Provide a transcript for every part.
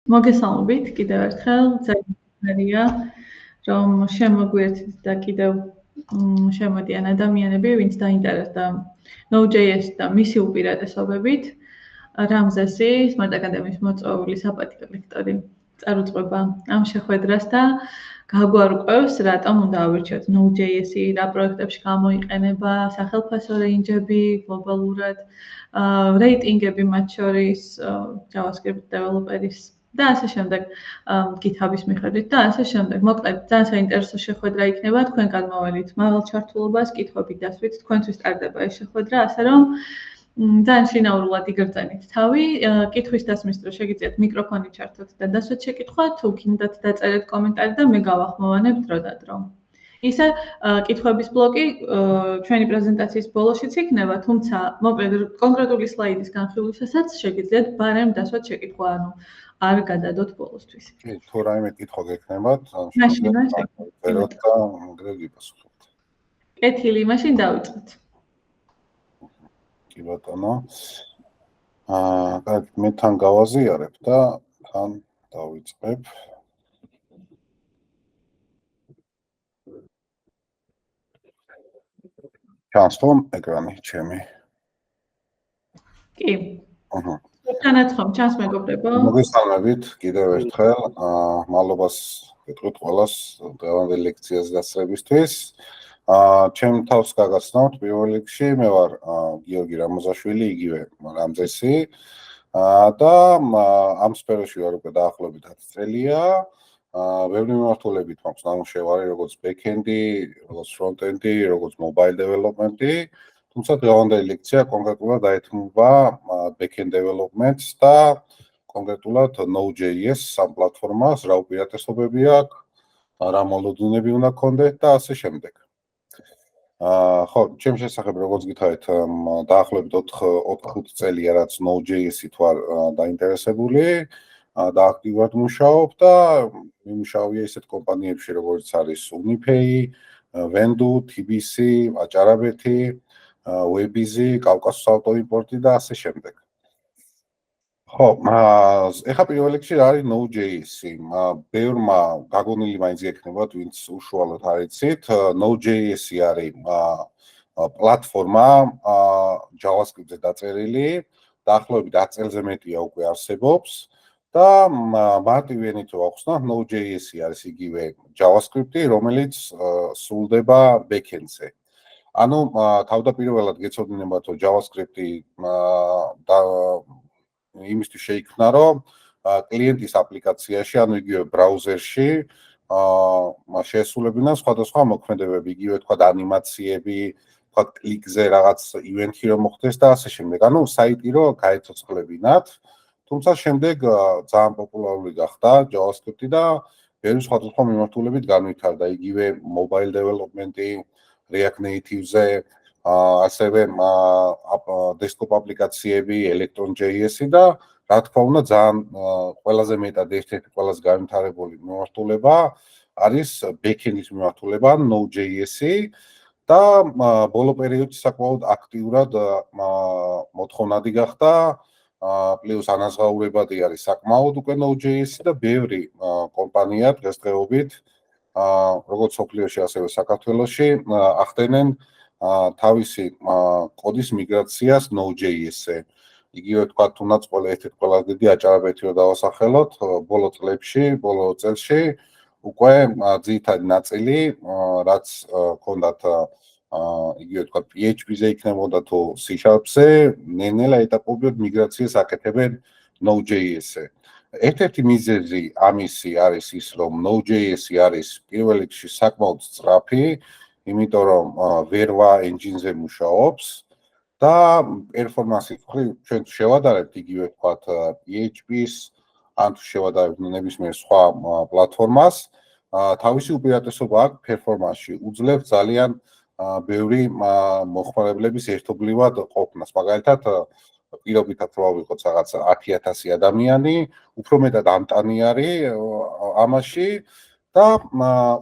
მოგესალმებით კიდევ ერთხელ. ძალიან რომ შემოგვიერთდით და კიდევ შემოდიან ადამიანები, ვინც დაინტერესდა Node.js და მისი უპირატესობებით. რამზესი, Smart Academy-ის მოწვეული საპატიო ლექტორი წარუწყება ამ შეხვედრას და გაგვარკვევს, რატომ უნდა ავირჩიოთ Node.js-ი, რა პროექტებში გამოიყენება, სახელმწიფო რეინჯები გლობალურად, რეიტინგები მათ შორის, JavaScript developer-ის და ასე შემდეგ, GitHub-ის მიხედვით და ასე შემდეგ. მოკლედ, ძალიან საინტერესო შეხვედრა იქნება, თქვენ გადმოვალით მავალ ჩართულობას, კითხვები დასვით, თქვენთვის ტარდება ეს შეხვედრა, ასე რომ ძალიან შინაურულად იგრძენით თავი, კითხვის დასმის დროს შეგიძლიათ მიკროფონი ჩართოთ და დასვეთ შეკითხვა, თუ გინდათ დაწერეთ კომენტარი და მე გავახმოვანებ დრო და დრო. ისე კითხვების ბლოკი ჩვენი პრეზენტაციის ბოლოშიც იქნება, თუმცა მოკლედ კონკრეტული სლაიდის განხილვისასაც შეგიძლიათ ბარემ დასვეთ შეკითხვა, ანუ არ გადადოთ ბოლოსთვის. კი, თუ რაიმე კითხვა გექნებათ, მაშინ წეროთ და ეგრე გიპასუხებთ. კეთილი, მაშინ დავიწყოთ. კი ბატონო. კარგი, მე თან გავაზიარებ და თან დავიწყებ. ჩანს რომ ეკრანი ჩემი. კი. თანაც ხომ ჩანს მეგობრებო? მოგესალმებით კიდევ ერთხელ. მადლობას გეტყვით ყველას დღევანდელ ლექციას დასწრებისთვის. ჩემ თავს გაგაცნობთ პირველ რიგში მე ვარ გიორგი რამოზაშვილი, იგივე რამზესი. და ამ სფეროში ვარ უკვე დაახლოებით 10 წელია. ბევრი მიმართულებით მაქვს ნამუშევარი, როგორც back-end-ი, როგორც front-end-ი, როგორც mobile development-ი. თუმცა დღევანდელი ლექცია კონკრეტულად დაეთმობა back-end development-ს და კონკრეტულად Node.js სამ პლატფორმას, რა უპირატესობები აქვს, რა მოლოდინები უნდა გქონდეთ და ასე შემდეგ. ხო, ჩემ შესახებ როგორც გითხარით, დაახლოებით 4-5 წელია რაც Node.js-ით ვარ დაინტერესებული და აქტიურად მუშაობ და მიმუშავია ისეთ კომპანიებში, როგორც არის Unipay, Vendu, TBC, აჭარაბეთი, Webiz, კავკასიის ავტოიმპორტი და ასე შემდეგ. ხო, ეხლა პირველ რიგში რა არის Node.js-ი? ბევრმა გაგონილი მაინც გექნებათ, ვინც უშუალოდ არ იცით. Node.js-ი არის პლატფორმა JavaScript-ზე დაწერილი, დაახლოებით 10 წელზე მეტია უკვე არსებობს. და მარტივი ენით რო ახსნა, Node.js-ი არის იგივე JavaScript-ი, რომელიც სრულდება back-end-ზე. ანუ თავდაპირველად გეცოდინებათ, რომ JavaScript-ი და იმისთვის შეიქმნა, რომ კლიენტის აპლიკაციაში, ანუ იგივე ბრაუზერში შეესრულებინა სხვადასხვა მოქმედებები, იგივე თქვა ანიმაციები, თქვა კლიკზე რაღაც ივენთი რომ მოხდეს და ასე შემდეგ. ანუ საიტი რო გაეცოცხლებინათ. თუმცა შემდეგ ძალიან პოპულარული გახდა JavaScript-ი და ბევრი სხვადასხვა მიმართულებით განვითარდა, იგივე mobile development-ი, React Native-ზე, ასევე desktop აპლიკაციები, Electron.js-ი და რა თქმა უნდა ძალიან ყველაზე მეტად ერთ-ერთი ყველაზე განვითარებული მიმართულება არის back-end-ის მიმართულება, Node.js-ი და ბოლო პერიოდში საკმაოდ აქტიურად მოთხოვნადი გახდა. პლუს ანაზღაურებადი არის საკმაოდ უკვე Node.js-ი და ბევრი კომპანია დღესდღეობით როგორც სოფლიოში, ასევე საქართველოში ახდენენ თავისი კოდის მიგრაციას Node.js-ზე. იგივე თქვა, თუნდაც ერთ-ერთი ყველაზე დიდი აჭარაბეთი რო დავასახელოთ, ბოლო წელში უკვე ძირითადი ნაწილი, რაც ჰქონდათ იგივე თქვა PHP-ზე იქნებოდა თუ C#-ზე, ნელ-ნელა ეტაპობრივად მიგრაციას აკეთებენ Node.js-ზე. ერთ-ერთი მიზეზი ამისი არის ის, რომ Node.js-ი არის პირველ რიგში საკმაოდ სწრაფი, იმიტომ რომ Verva engine-ზე მუშაობს და პერფორმანსის მხრივ ჩვენ შევადარებთ იგივე თქვათ PHP-ს, ან თუ შევადარებთ ნებისმიერ სხვა პლატფორმას, თავისი უპირატესობა აქვს პერფორმანსში, უძლებს ძალიან ბევრი მოხმარებლების ერთობლივად ყოფნას. მაგალითად, პირობითად რო ავიღოთ რაღაც 10,000 ადამიანი, უფრო მეტად ამტანი არის ამაში და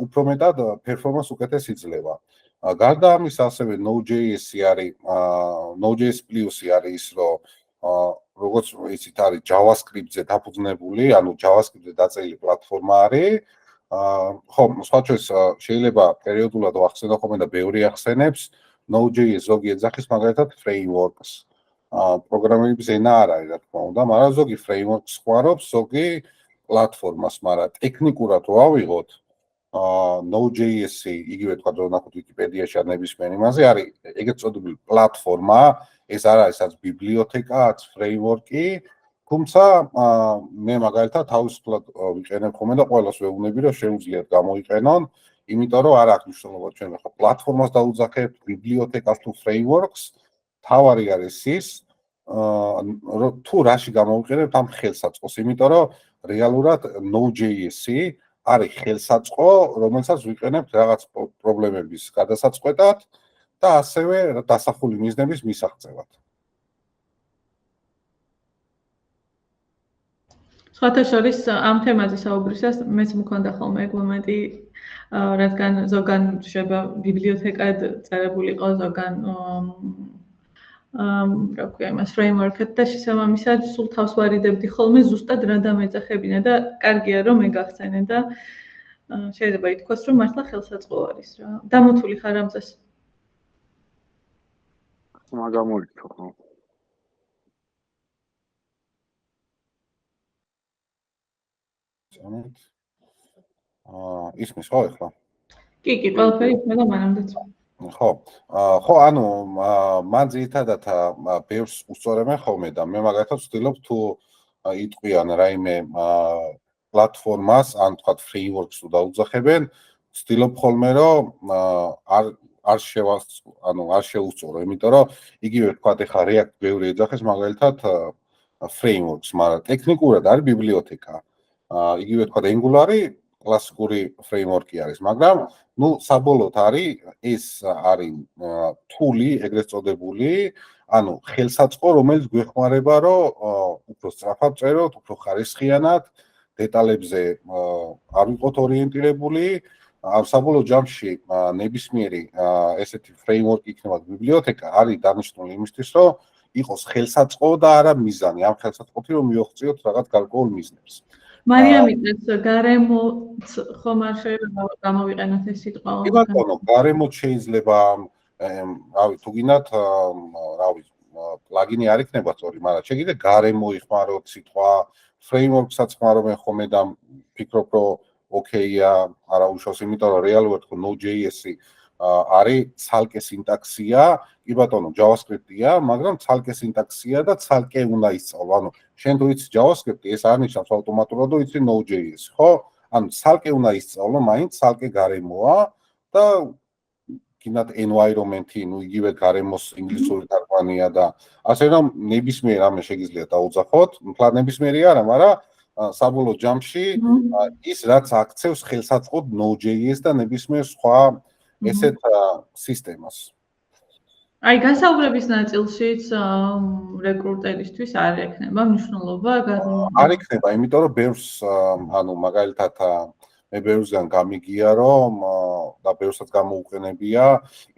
უფრო მეტად პერფორმანს უკეთეს იძლევა. გარდა ამისა, ასევე Node.js-ი არის Node.js Plus-ი არის ის, რომ როგორც იცით არის JavaScript-ზე დაფუძნებული, ანუ JavaScript-ზე დაწერილი პლატფორმა არის. ხო, სხვა შორის შეიძლება პერიოდულად ვახსენო ხოლმე და ბევრი ახსენებს Node.js ზოგი ეძახის მაგალითად frameworks. პროგრამირების ენა არ არის, რა თქმა უნდა, მაგრამ ზოგი frameworks ხوارობს, ზოგი პლატფორმას, მაგრამ ტექნიკურად რო ავიღოთ, Node.js-ი, იგივე თქვა რომ ნახოთ Wikipedia-ში არ ნებისმიერ იმაზე არის ეგეთ წოდებული პლატფორმა, ეს არ არის რაც ბიბლიოთეკა, რაც framework-ი, თუმცა მე მაგალითად თავისუფლად ვიყენებ ხოლმე და ყველას ვეუბნები რომ შეუძლიათ გამოიყენონ, იმიტომ რომ არ აქვს მნიშვნელობა ჩვენ ახლა პლატფორმას დაუძახებთ, ბიბლიოთეკას თუ frameworks, თავარი არის ის, თუ რაში გამოვიყენებთ ამ ხელსაწყოს, იმიტომ რომ რეალურად Node.js-ი არის ხელსაწყო, რომელსაც ვიყენებთ რაღაც პრობლემების გადასაწყვეტად და ასევე დასახული მიზნების მისაღწევად. სხვათა შორის ამ თემაზე საუბრისას მეც მქონდა ხოლმე ეგ მომენტი, რადგან ზოგან შეიძლება ბიბლიოთეკად წერებული იყო, ზოგან რა ქვია იმას framework-ად და შესაბამისად სულ თავს ვარიდებდი ხოლმე ზუსტად რა დამეძახებინა და კარგია რომ მეგახსენე და შეიძლება ითქვას რომ მართლა ხელსაწყო არის რა. დამოთული ხარ ამწეს? მაგამოიქო ხო. ისმის ხო ახლა? კი, ყველაფერი ისმე და მანამდეც. ხო, ანუ მან ძირითადად ბევრს უსწორებენ ხოლმე და მე მაგალითად ვცდილობ თუ იტყვიან რაიმე პლატფორმას, ან თქვა frameworks თუ დაუძახებენ, ვცდილობ ხოლმე რომ არ შეუსწორო, იმიტომ რომ იგივე თქვა ეხლა React ბევრი ეძახეს მაგალითად frameworks, მაგრამ ტექნიკურად არის ბიბლიოთეკა. იგივე თქვა Angular-ი კლასიკური framework-ი არის, მაგრამ საბოლოოდ არის ეს არის tool-ი, ეგრეთ წოდებული, ანუ ხელსაწყო, რომელიც გვეხმარება, რომ უფრო სწრაფად წეროთ, უფრო ხარისხიანად, დეტალებზე არ ვიყოთ ორიენტირებული. საბოლოო ჯამში ნებისმიერი ესეთი framework იქნება ბიბლიოთეკა არის დანიშნული იმისთვის, რომ იყოს ხელსაწყო და არა მიზანი. ამ ხელსაწყოთი რომ მიაღწიოთ რაღაც გარკვეულ მიზნებს. მარიამიტეს გარემოც ხომ არ შეიძლება გამოვიყენოთ ეს სიტყვა? კი ბატონო, გარემოც შეიძლება, რავი, თუ გინდათ, რავი, პლაგინი არ იქნება სწორი, მაგრამ შეგიძლიათ გარემო იხმაროთ სიტყვა, framework-საც ხმარობენ ხოლმე და ფიქრობ, რომ ოკეია, არა უშავს, იმიტომ რომ რეალურად ხო Node.js-ი არის ცალკე სინტაქსია, კი ბატონო, JavaScript-ია, მაგრამ ცალკე სინტაქსია და ცალკე უნდა ისწავლო. ანუ შენ თუ იცი JavaScript-ი, ეს არ ნიშნავს ავტომატურად, რომ იცი Node.js, ხო? ანუ ცალკე უნდა ისწავლო, მაინც ცალკე გარემოა და გინდათ environment-ი, იგივე გარემოს ინგლისური თარგმანია და ასე რომ ნებისმიერ ამე შეგიძლიათ დაუძახოთ, მთლად ნებისმიერი არა, მაგრამ საბოლოო ჯამში ის რაც აქცევს ხელსაწყოდ Node.js და ნებისმიერ სხვა ესეთ სისტემას. აი, გასაუბრების ნაწილშიც რეკრუტერისთვის არ ექნება მნიშვნელობა? არ ექნება, იმიტომ რომ ბევრს, ანუ მაგალითად მე ბევრსგან გამიგია, რომ და ბევრსაც გამოუყენებია,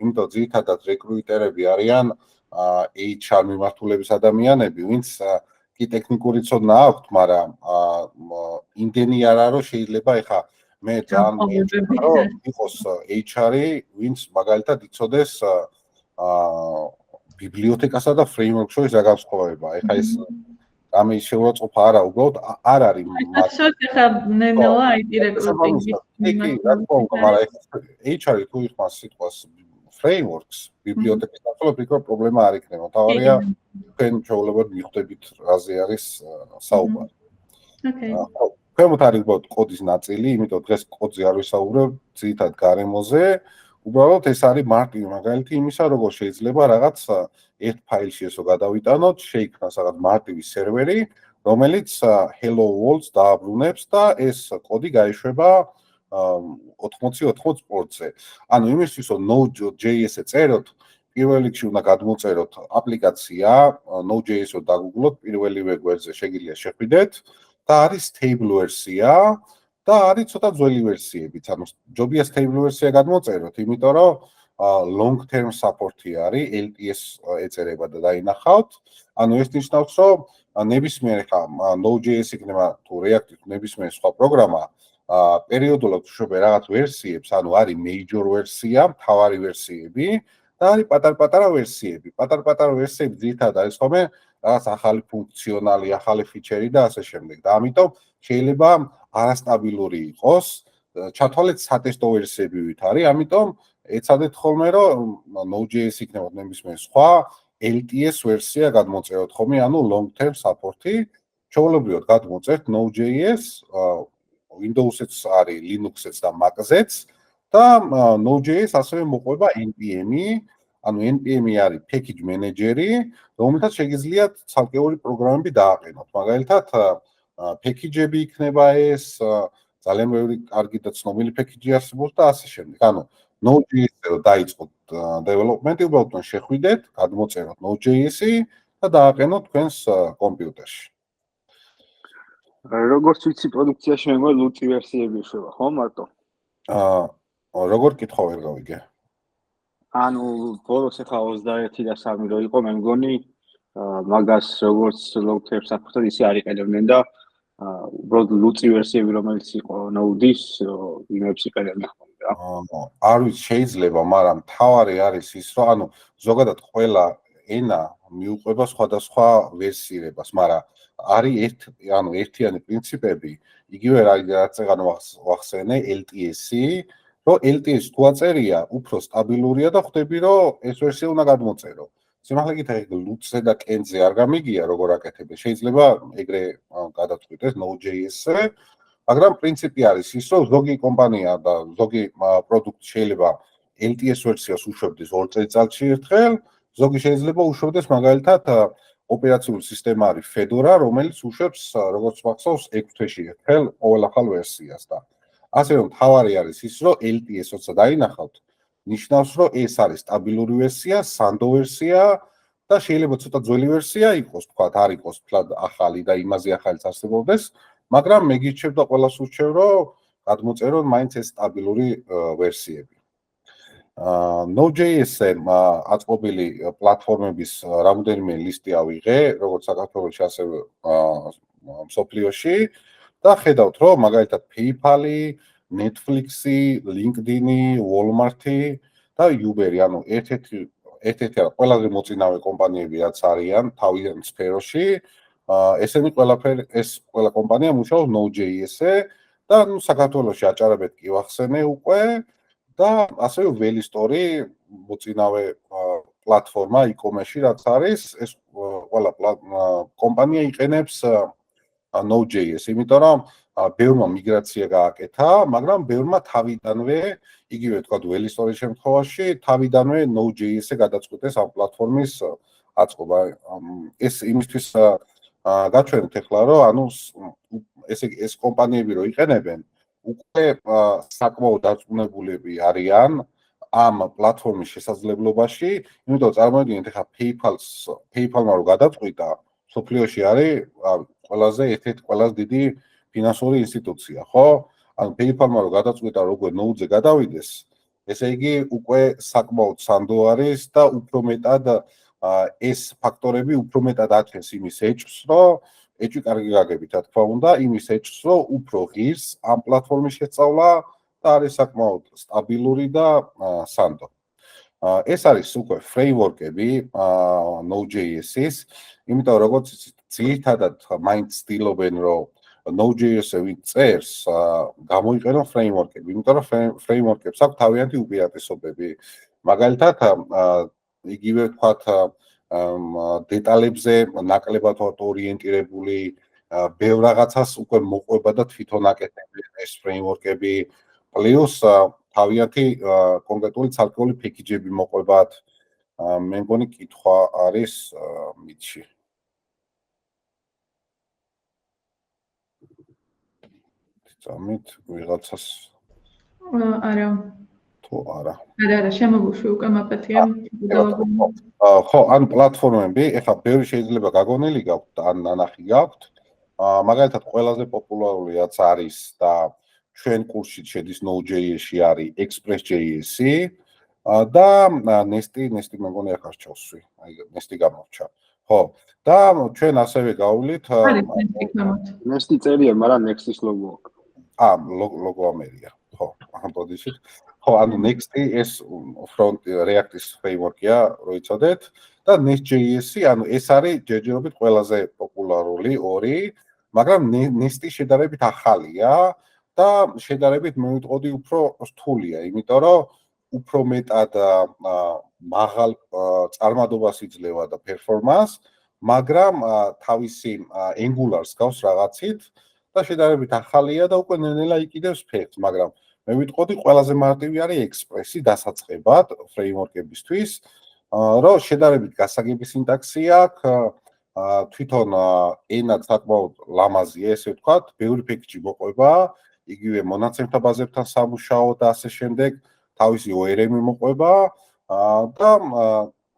იმიტომ ძირითადად რეკრუტერები არიან HR მიმართულების ადამიანები, ვინც კი ტექნიკური ცოდნა აქვთ, მაგრამ იმდენი არა, რომ შეიძლება ეხა მე ძალიან მიეჭირა, რომ იყოს HR-ი, ვინც მაგალითად იცოდეს ბიბლიოთეკასა და framework-ს შორის რა განსხვავება. ეხა ეს ამის შეურაცხყოფა არა, უბრალოდ არ არის. მაშინ ეხა ნენელა IT რეკრუტინგი. კი, რა თქმა უნდა, მაგრამ HR-ი თუ იხმარს სიტყვას frameworks, ბიბლიოთეკის ნაცვლად ფიქრობ პრობლემა არ იქნება. თავარია თქვენ ჩვეულებრივ მიხვდებით რაზე არის საუბარი. ოკეი. ქვემოთ არის უბრალოდ კოდის ნაწილი, იმიტომ დღეს კოდზე არ ვისაუბრებ, ძირითადად გარემოზე. უბრალოდ ეს არის მარტივი მაგალითი იმისა, როგორ შეიძლება რაღაც ერთ ფაილში ესო გადავიტანოთ, შეიქმნას რაღაც მარტივი სერვერი, რომელიც hello world-ს დააბრუნებს და ეს კოდი გაეშვება 80-80 პორტზე. ანუ იმისთვის, რომ Node.js-ზე წეროთ, პირველ რიგში უნდა გადმოწეროთ აპლიკაცია, Node.js-ო დაგუგლოთ, პირველივე გვერდზე შეგიძლიათ შეხვიდეთ და არის stable ვერსია და არის ცოტა ძველი ვერსიებიც. ანუ ჯობია stable ვერსია გადმოწეროთ, იმიტომ რომ long term support-ი არის, LTS ეწერება და დაინახავთ. ანუ ეს ნიშნავს, რომ ნებისმიერ ხა Node.js იქნება თუ React ნებისმიერ სხვა პროგრამა პერიოდულად უშვებენ რაღაც ვერსიებს, ანუ არის major ვერსია, მთავარი ვერსიები და არის პატარ-პატარა ვერსიები. პატარ-პატარა ვერსიები ძირითადად არის ხოლმე რაღაც ახალი ფუნქციონალი, ახალი ფიჩერი და ასე შემდეგ. და ამიტომ შეიძლება არასტაბილური იყოს. ჩათვალეთ სატესტო ვერსიებივით არის, ამიტომ ეცადეთ ხოლმე რომ Node.js იქნება ნებისმიერ სხვა LTS ვერსია გადმოწეროთ ხოლმე, ანუ long term support-ი. ჩვეულებრივად გადმოწერთ Node.js Windows-იც არის, Linux-იც და Mac-ზეც და Node.js ასევე მოყვება npm-ი, ანუ npm-ი არის package manager-ი, რომელთაც შეგიძლიათ ცალკეული პროგრამები დააყენოთ. მაგალითად, package-ები იქნება ეს, ძალიან ბევრი კარგი და ცნობილი package-ი არსებობს და ასე შემდეგ. ანუ Node.js-ზე რომ დაიწყოთ development-ი, უბრალოდ შეხვიდეთ, გადმოწეროთ Node.js-ი და დააყენოთ თქვენს კომპიუტერში. როგორც ვიცი, პროდუქციაში მე ლუწი ვერსიები შევა, ხო, მარტო? როგორ კითხვა ვერ გავიგე? ანუ ბოლოს ახლა 21 და 3 რო იყო, მე მგონი მაგას როგორც long-term support-ად ისე არ იყენებდნენ და უბრალოდ ლუწი ვერსიები რომელიც იყო Node-ის, იმებს იყენებდნენ ხოლმე რა. არ ვიცი, შეიძლება, მაგრამ თავარი არის ის, რომ ანუ ზოგადად ყველა ენა მიუყვება სხვადასხვა ვერსირებას, მაგრამ არის ერთიანი პრინციპები, იგივე რაც ეგ ვახსენე LTS-ი, რომ LTS თუ აწერია, უფრო სტაბილურია და ხვდები, რომ ეს ვერსია უნდა გადმოწერო. სიმართლე გითხრათ, ლუცზე და კენზე არ გამიგია, როგორ აკეთებენ. შეიძლება ეგრე გადაწყვიტეს Node.js-ზე, მაგრამ პრინციპი არის ის, რომ ზოგი კომპანია და ზოგი პროდუქტი შეიძლება LTS ვერსიას უშვებდეს 2 წელიწადში ერთხელ, ზოგი შეიძლება უშვებდეს მაგალითად ოპერაციული სისტემა არის Fedora, რომელიც უშვებს როგორც მახსოვს 6 თვეში ერთხელ ყოველ ახალ ვერსიას და ასე რომ თავარი არის ის, რომ LTS როცა დაინახავთ, ნიშნავს, რომ ეს არის სტაბილური ვერსია, სანდო ვერსია და შეიძლება ცოტა ძველი ვერსია იყოს, თქვათ, არ იყოს თლად ახალი და იმაზე ახალიც არსებობდეს, მაგრამ მე გირჩევ და ყველას ურჩევ, რომ გადმოწეროთ მაინც ეს სტაბილური ვერსიები. Node.js-ზე აწყობილი პლატფორმების რამდენიმე ლისტი ავიღე, როგორც საქართველოში, ასევე მსოფლიოში და ხედავთ, რომ მაგალითად PayPal-ი, Netflix-ი, LinkedIn-ი, Walmart-ი და Uber-ი, ანუ ერთ-ერთი ყველაზე მოწინავე კომპანიები რაც არიან თავიანთ სფეროში, ესენი ყველა კომპანია მუშაობს Node.js-ზე და საქართველოში აჭარებეთ კი ვახსენე უკვე და ასევე Velistori მოწინავე პლატფორმა e-commerce-ში რაც არის, ეს ყველა კომპანია იყენებს Node.js, იმიტომ რომ ბევრმა მიგრაცია გააკეთა, მაგრამ ბევრმა თავიდანვე, იგივე თქვა Velistori-ის შემთხვევაში, თავიდანვე Node.js-ზე გადაწყვიტეს ამ პლატფორმის აწყობა. ეს იმისთვის გაჩვენეთ ახლა, რომ ანუ ეს კომპანიები რო იყენებენ, უკვე საკმაოდ დარწმუნებულები არიან ამ პლატფორმის შესაძლებლობაში, იმიტომ წარმოიდგინეთ ახლა PayPal-მა რო გადაწყვიტა, სოფლიოში არის ერთ-ერთი ყველაზე დიდი ფინანსური ინსტიტუცია, ხო? ანუ PayPal-მა რო გადაწყვიტა, როგორ Node-ზე გადავიდეს, ესე იგი უკვე საკმაოდ სანდო არის და უფრო მეტად ეს ფაქტორები უფრო მეტად ათვენს იმის ეჭვს, რომ ეჭვი კარგი გაგებით, რა თქმა უნდა, იმის ეჭვს, რომ უფრო ღირს ამ პლატფორმის შესწავლა და არის საკმაოდ სტაბილური და სანდო. ეს არის უკვე ფრეიმვორკები Node.js-ის, იმიტომ როგორც ძირითადად მაინც ცდილობენ, რომ Node.js-ზე ვინც წერს, გამოიყენონ ფრეიმვორკები, იმიტომ რომ ფრეიმვორკებს აქვს თავიანთი უპირატესობები. მაგალითად, იგივე ვთქვათ, დეტალებზე ნაკლებად ორიენტირებული, ბევრ რაღაცას უკვე მოყვება და თვითონ აკეთებენ ეს ფრეიმვორკები, პლუს თავიანთი კონკრეტული ცალკეული პეკეჯები მოყვებათ. მე მგონი კითხვა არის მითში. წამით ვიღაცას არა. თუ არა. არა, შემოგვიშვი უკვე მაპატია. ხო, ან პლატფორმები, ეხლა ბევრი შეიძლება გაგონილი გაქვთ, ან ნანახი გაქვთ. მაგალითად, ყველაზე პოპულარული რაც არის და ჩვენ კურსში შედის Node.js-ში არის Express.js-ი და Nest-ი მე მგონი ახლა ჩავსვი. აი Nest-ი გამოვჩა. ხო. და ჩვენ ასევე გავვლით არის ნექსტი ქვემოთ. Next-ი წერია, მაგრამ Next-ის ლოგო აქვს. ლოგო ამერია. ხო, ბოდიშით. ხო, ანუ Next-ი ეს front React-ის framework-ია, როიცოდეთ და Next.js-ი, ანუ ეს არის ჯერჯერობით ყველაზე პოპულარული ორი, მაგრამ Next-ი შედარებით ახალია და შედარებით მოვიტყოდი უფრო რთულია, იმიტომ რომ უფრო მეტად მაღალ წარმადობას იძლევა და performance, მაგრამ თავისი Angular-ს გავს რაღაცით და შედარებით ახალია და უკვე ნელ-ნელა იყიდებს ფეხს, მაგრამ მე ვიტყოდი ყველაზე მარტივი არის Express-ი დასაწყებად framework-ებისთვის, რომ შედარებით გასაგები სინტაქსი აქვს, თვითონ ენა საკმაოდ ლამაზია, ესე ვთქვათ, ბევრი ფექჩი მოყვება, იგივე მონაცემთა ბაზებთან სამუშაო და ასე შემდეგ, თავისი ORM-ი მოყვება და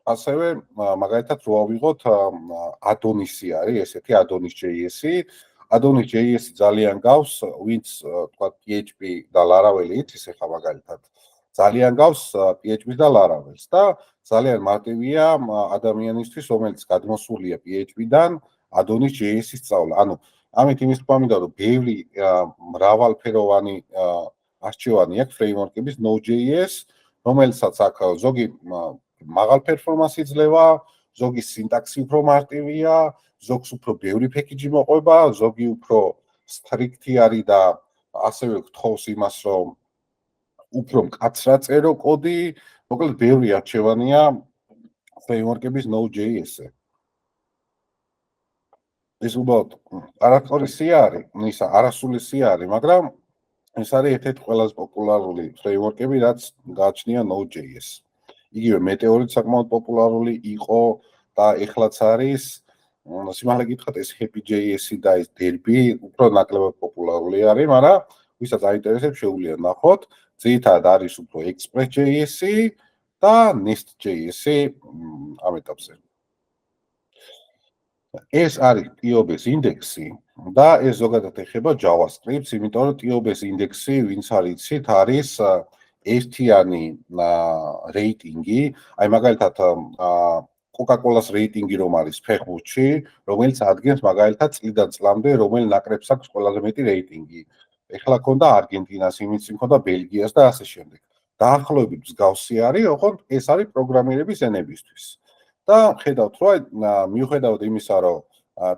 ასევე მაგალითად რო ავიღოთ Adonis-ი არის, ესეთი Adonis.js-ი. Adonis.js-ი ძალიან გავს, ვინც თქვა PHP და Laravel იცის ახლა მაგალითად. ძალიან გავს PHP და Laravel-ს და ძალიან მარტივია ადამიანისთვის, რომელიც გადმოსულია PHP-დან Adonis.js-ის სწავლა. ანუ ამით იმის თქვა მინდა, რომ ბევრი მრავალფეროვანი არჩევანი აქვს framework-ების Node.js, რომელსაც აქვს ზოგი მაღალ performance იძლევა, ზოგი სინტაქსი უფრო მარტივია, ზოგს უფრო ბევრი package მოყვება, ზოგი უფრო strict-ი არის და ასევე გთხოვს იმას, რომ უფრო მკაცრად წერო კოდი, მოკლედ ბევრი არჩევანია framework-ების Node.js-ზე. ეს უბრალოდ არასწორისი არის, ისა არასულისი არის, მაგრამ ეს არის ერთ-ერთი ყველაზე პოპულარული framework-ები, რაც გააჩნია Node.js. იგივე Meteor-იც საკმაოდ პოპულარული იყო და ეხლაც არის. სიმართლე გითხრათ, ეს Happy.js-ი და ეს Derby უფრო ნაკლებად პოპულარული არის, მაგრამ ვისაც აინტერესებს, შეუძლია ნახოთ. ძირითადად არის უფრო Express.js-ი და Nest.js-ი ამ ეტაპზე. ეს არის TOB-ის ინდექსი და ეს ზოგადად ეხება JavaScript-ს, იმიტომ რომ TOB-ის ინდექსი, ვინც არ იცით, არის ერთიანი რეიტინგი, აი მაგალითად Coca-Cola-ს რეიტინგი რომ არის ფეხბურთში, რომელიც ადგენს მაგალითად წლიდან წლამდე რომელ ნაკრებს აქვს ყველაზე მეტი რეიტინგი. ეხლა ქონდა არგენტინას, იმით წინ ქონდა ბელგიას და ასე შემდეგ. დაახლოებით მსგავსი არის, ოღონდ ეს არის პროგრამირების ენებისთვის. და ხედავთ, რომ მიუხედავად იმისა, რომ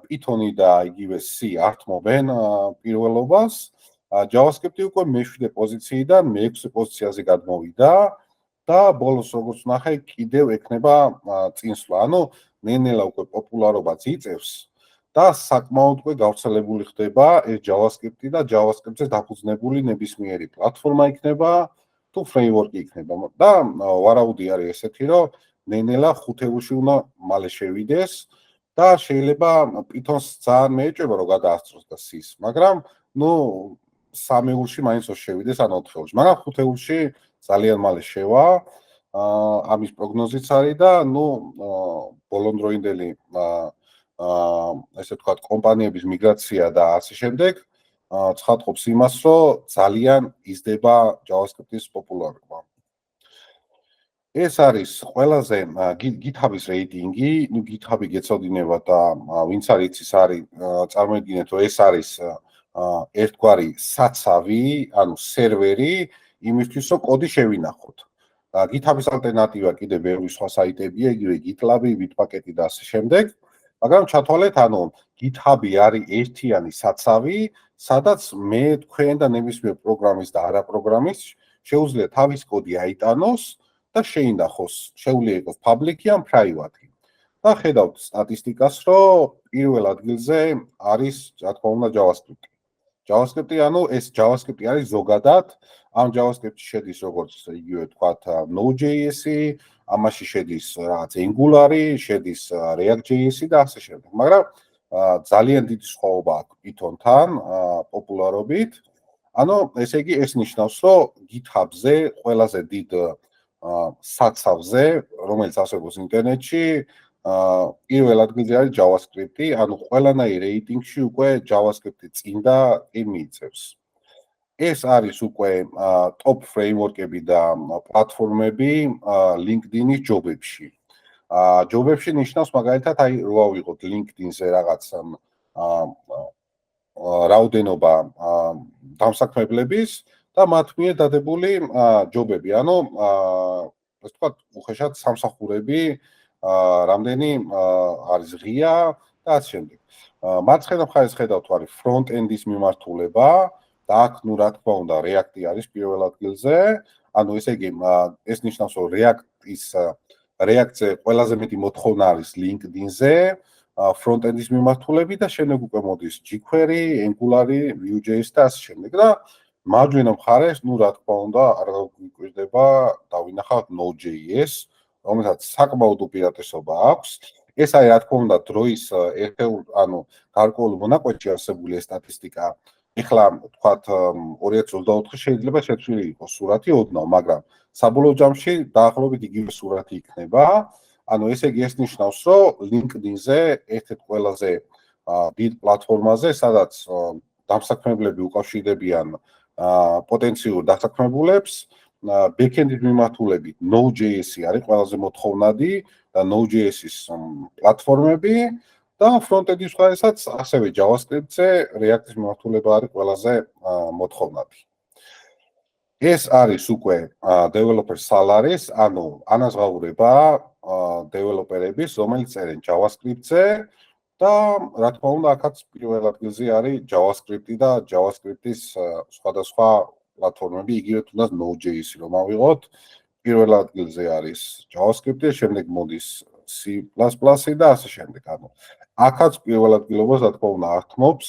Python-ი და იგივე C ართმობენ პირველობას, JavaScript-ი უკვე მე-7 პოზიციიდან მე-6 პოზიციაზე გადმოვიდა და ბოლოს როგორც ნახე, კიდევ ექნება წინსვლა. ანუ ნელ-ნელა უკვე პოპულარობაც იწევს და საკმაოდ უკვე გავრცელებული ხდება ეს JavaScript-ი და JavaScript-ზე დაფუძნებული ნებისმიერი პლატფორმა იქნება თუ framework-ი იქნება. და ვარაუდი არის ესეთი, რომ ნელ-ნელა 5 ეულში უნდა მალე შევიდეს და შეიძლება Python-ს ძალიან მეეჭება რომ გადაასწროს და C-ს, მაგრამ ნუ 3 ეულში მაინც შევიდეს ან 4 ეულში, მაგრამ 5 ეულში ძალიან მალე შევა. ამის პროგნოზიც არის და ნუ ბოლონდროინდელი ესე ვთქვათ კომპანიების მიგრაცია და ასე შემდეგ ცხადყოფს იმას, რომ ძალიან იზრდება JavaScript-ის პოპულარობა. ეს არის ყველაზე GitHub-ის რეიტინგი, ნუ GitHub-ი გეცოდინება და ვინც არ იცის, არის წარმოიდგინეთ, რომ ეს არის ერთგვარი საცავი, ანუ სერვერი იმისთვის, რომ კოდი შევინახოთ. GitHub-ის ალტერნატივა კიდე ბევრი სხვა საიტებია, იგივე GitLab-ი, Bitbucket-ი და ასე შემდეგ. მაგრამ ჩათვალეთ, ანუ GitHub-ი არის ერთიანი საცავი, სადაც მე თქვენ და ნებისმიერ პროგრამის და არაპროგრამის შეუძლია თავის კოდი აიტანოს და შეინახოს, შეუძლია იყოს public-ი ან private-ი. და ხედავთ სტატისტიკას, რომ პირველ ადგილზე არის, რა თქმა უნდა, JavaScript-ი. JavaScript-ი, ანუ ეს JavaScript-ი არის ზოგადად, ამ JavaScript-ში შედის როგორც იგივე თქვათ Node.js-ი, ამაში შედის რაღაც Angular-ი, შედის React.js-ი და ასე შემდეგ. მაგრამ ძალიან დიდი სხვაობა აქვს Python-თან პოპულარობით. ანუ ესე იგი ეს ნიშნავს, რომ GitHub-ზე ყველაზე დიდ საცავზე, რომელიც არსებობს ინტერნეტში, პირველ ადგილზე არის JavaScript-ი, ანუ ყველანაირ რეიტინგში უკვე JavaScript-ი წინდა კი მიიწევს. ეს არის უკვე top framework-ები და პლატფორმები LinkedIn-ის ჯობებში. ჯობებში ნიშნავს მაგალითად აი რო ავიღოთ LinkedIn-ზე რაღაც რაოდენობა დამსაქმებლების და მათ მიერ დადებული ჯობები. ანუ ასე ვთქვათ, უხეშად სამსახურები რამდენი არის ღია და ასე შემდეგ. მარცხენა მხარეს ხედავთ არის front-end-ის მიმართულება და აქ ნუ რა თქმა უნდა React-ი არის პირველ ადგილზე. ანუ ესე იგი ეს ნიშნავს რომ React-ზე ყველაზე მეტი მოთხოვნა არის LinkedIn-ზე, front-end-ის მიმართულები და შემდეგ უკვე მოდის jQuery, Angular, Vue.js და ასე შემდეგ. და მარჯვენა მხარეს, ნუ რა თქმა უნდა, არ გვიკვირდება დავინახავთ Node.js, რომელსაც საკმაოდ უპირატესობა აქვს. ეს არის რა თქმა უნდა დროის ანუ გარკვეულ მონაკვეთში არსებული სტატისტიკა. ეხლა თქვათ 2024 შეიძლება შეცვლილი იყოს სურათი ოდნავ, მაგრამ საბოლოო ჯამში დაახლოებით იგივე სურათი იქნება. ანუ ესე იგი ეს ნიშნავს, რომ LinkedIn-ზე ერთ-ერთ ყველაზე დიდ პლატფორმაზე, სადაც დამსაქმებლები უკავშირდებიან პოტენციურ დასაქმებულებს, backend-ის მიმართულებით Node.js-ი არის ყველაზე მოთხოვნადი და Node.js-ის პლატფორმები და front-end-ის მხარესაც ასევე JavaScript-ზე React-ის მიმართულება არის ყველაზე მოთხოვნადი. ეს არის უკვე developer salaries, ანუ ანაზღაურება developer-ების, რომელიც წერენ JavaScript-ზე და რა თქმა უნდა, აქაც პირველ ადგილზე არის JavaScript-ი და JavaScript-ის სხვადასხვა პლატფორმები, იგივე თუნდაც Node.js-ი რომ ავიღოთ, პირველ ადგილზე არის JavaScript-ი, შემდეგ მოდის C++-ი და ასე შემდეგ. ანუ აქაც პირველ ადგილობას რა თქმა უნდა ართმობს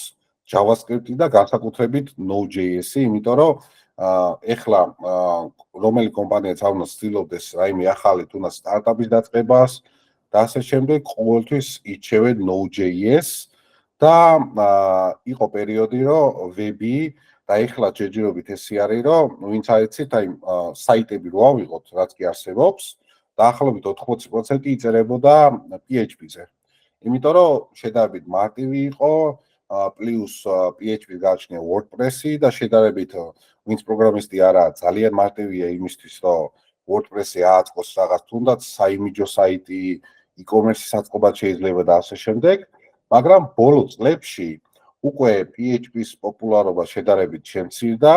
JavaScript-ი და განსაკუთრებით Node.js-ი, იმიტომ რომ ეხლა რომელი კომპანიაც არ უნდა ცდილობდეს რაიმე ახალი თუნდაც სტარტაპის დაწყებას და ასე შემდეგ, ყოველთვის ირჩევენ Node.js და იყო პერიოდი, რომ ვები და ეხლა ჯერჯერობით ესე არის, რომ ვინც აიცით, აი საიტები რო ავიღოთ, რაც კი არსებობს, დაახლოებით 80% იწერებოდა PHP-ზე. იმიტომ რომ შედარებით მარტივი იყო, პლუს PHP-ს გააჩნია WordPress-ი და შედარებით ვინც პროგრამისტი არაა, ძალიან მარტივია იმისთვის, რომ WordPress-ი ააწყოს რაღაც თუნდაც საიმიჯო საიტი, e-commerce-ის აწყობა შეიძლება და ასე შემდეგ, მაგრამ ბოლო წლებში უკვე PHP-ის პოპულარობა შედარებით შემცირდა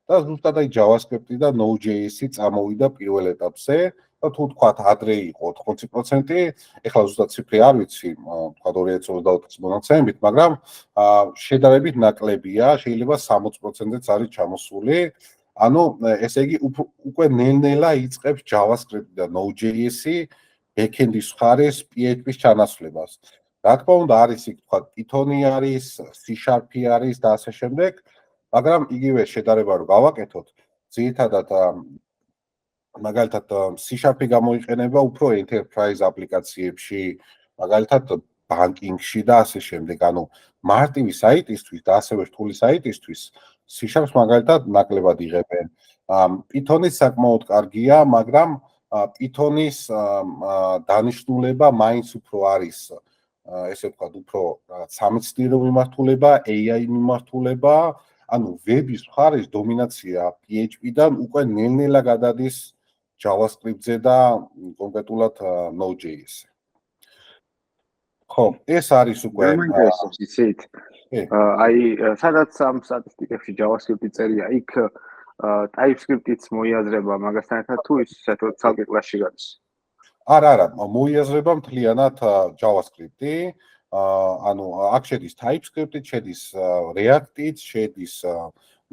და ზუსტად აი JavaScript-ი და Node.js-ი წამოვიდა პირველ ეტაპზე და თუ თქვათ ადრე იყო 80%, ეხლა ზუსტად ციფრი არ ვიცი, თქვათ 2024 მონაცემებით, მაგრამ შედარებით ნაკლებია, შეიძლება 60%-იც არის ჩამოსული. ანუ ესე იგი უკვე ნელ-ნელა იწყებს JavaScript და Node.js-ი backend-ის მხარეს PHP-ის ჩანაცვლებას. რა თქმა უნდა, არის იქ თქვათ Python-ი არის, C# არის და ასე შემდეგ, მაგრამ იგივე შედარება რო გავაკეთოთ, ძირითადად მაგალითად C# გამოიყენება უფრო enterprise აპლიკაციებში, მაგალითად banking-ში და ასე შემდეგ. ანუ მარტივი საიტისთვის და ასევე რთული საიტისთვის C# მაგალითად ნაკლებად იღებენ. Python-ის საკმაოდ კარგია, მაგრამ Python-ის დანიშნულება მაინც უფრო არის ესე ვთქვათ, უფრო სამეცნიერო მიმართულება, AI მიმართულება, ანუ ვების მხარეს დომინაცია PHP-დან უკვე ნელ-ნელა გადადის JavaScript-ზე და კონკრეტულად Node.js-ზე. ხო, ეს არის უკვე მაინტერესებს იცით. აი, სადაც ამ სტატისტიკებში JavaScript-ი წერია, იქ TypeScript-იც მოიაზრება მაგასთან ერთად თუ ისე თუ ცალკე კლასში გადის. არა, მოიაზრება მთლიანად JavaScript-ი, ანუ აქ შედის TypeScript-ი, შედის React-იც, შედის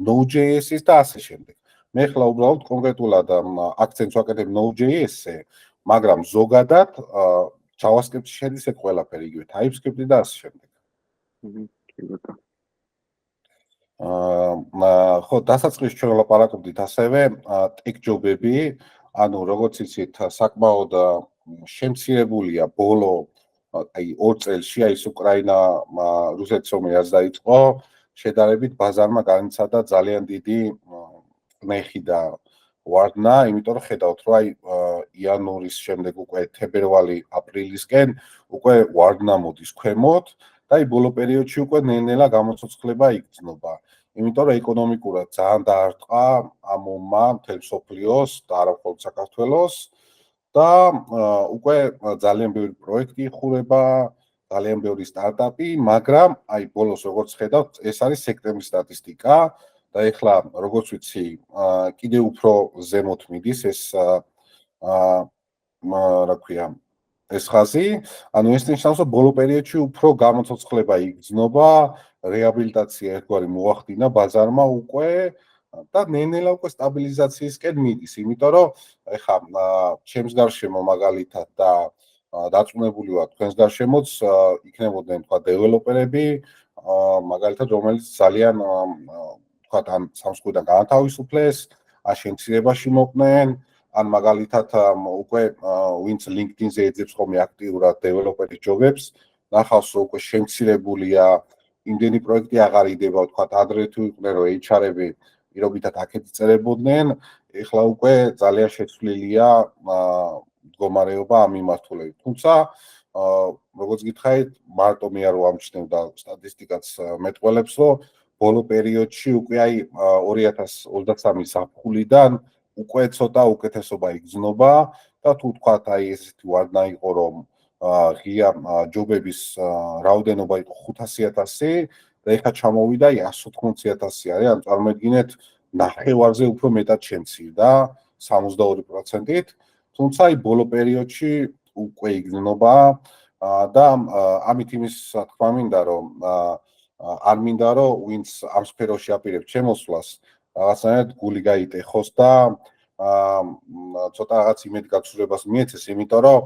Node.js-ის და ასე შემდეგ. მე ხლა უბრალოდ კონკრეტულად აქცენტს ვაკეთებ Node.js-ზე, მაგრამ ზოგადად JavaScript-ში შედის ეს ყველაფერი, იგივე TypeScript-ი და ასე შემდეგ. ხო, დასაწყისში ჩვენ ვლაპარაკობდით ასევე tech job-ები, ანუ როგორც იცით, საკმაოდ შემცირებულია ბოლო აი 2 წელში, აი ეს უკრაინა რუსეთს რომელიც დაიწყო, შედარებით ბაზარმა განიცადა ძალიან დიდი ხმეხი და ვარდნა, იმიტომ რომ ხედავთ, რომ აი იანვრის შემდეგ უკვე თებერვალი, აპრილისკენ უკვე ვარდნა მოდის ქვემოთ და აი ბოლო პერიოდში უკვე ნელ-ნელა გამოცოცხლება იგრძნობა. იმიტომ რომ ეკონომიკურად ძალიან დაარტყა ამ ომმა მთელ მსოფლიოს და არა მხოლოდ საქართველოს და უკვე ძალიან ბევრი პროექტი იხურება, ძალიან ბევრი სტარტაპი, მაგრამ აი ბოლოს როგორც ხედავთ, ეს არის სექტემბრის სტატისტიკა და ეხლა როგორც ვიცი, კიდევ უფრო ზემოთ მიდის ეს რა ქვია, ეს ხაზი, ანუ ეს ნიშნავს, რომ ბოლო პერიოდში უფრო გამოცოცხლება იგრძნობა, რეაბილიტაცია ერთგვარი მოახდინა ბაზარმა უკვე და ნელ-ნელა უკვე სტაბილიზაციისკენ მიდის, იმიტომ რომ ეხა ჩემს გარშემო მაგალითად და დაწუნებული ვარ თქვენს გარშემოც იქნებოდნენ თქვა დეველოპერები, მაგალითად რომელიც ძალიან თქვა ან სამსხვრიდან განათავისუფლეს, ან შემცირებაში მოყვნენ, ან მაგალითად უკვე ვინც LinkedIn-ზე ეძებს ხოლმე აქტიურად დეველოპერის ჯობებს, ნახავს რომ უკვე შემცირებულია, იმდენი პროექტი აღარ იდება, თქვა ადრე თუ იყვნენ რომ HR-ები პირობითად აქეთ წერებოდნენ, ეხლა უკვე ძალიან შეცვლილია მდგომარეობა ამ მიმართულებით. თუმცა როგორც გითხარით, მარტო მე არ ვამჩნევ და სტატისტიკაც მეტყველებს, რომ ბოლო პერიოდში უკვე აი 2023 ზაფხულიდან უკვე ცოტა უკეთესობა იგრძნობა და თუ თქვათ აი ესეთი ვარდნა იყო რომ ღია ჯობების რაოდენობა იყო 500,000 და ეხლა ჩამოვიდა 180,000 არის, ან წარმოედგინეთ ნახევარზე უფრო მეტად შემცირდა 62%-ით, თუმცა აი ბოლო პერიოდში უკვე იგრძნობა და ამით იმის თქმა მინდა რომ არ მინდა რომ ვინც ამ სფეროში აპირებს შემოსვლას რაღაცნაირად გული გაიტეხოს და ცოტა რაღაც იმედგაცრუებას მიეცეს, იმიტომ რომ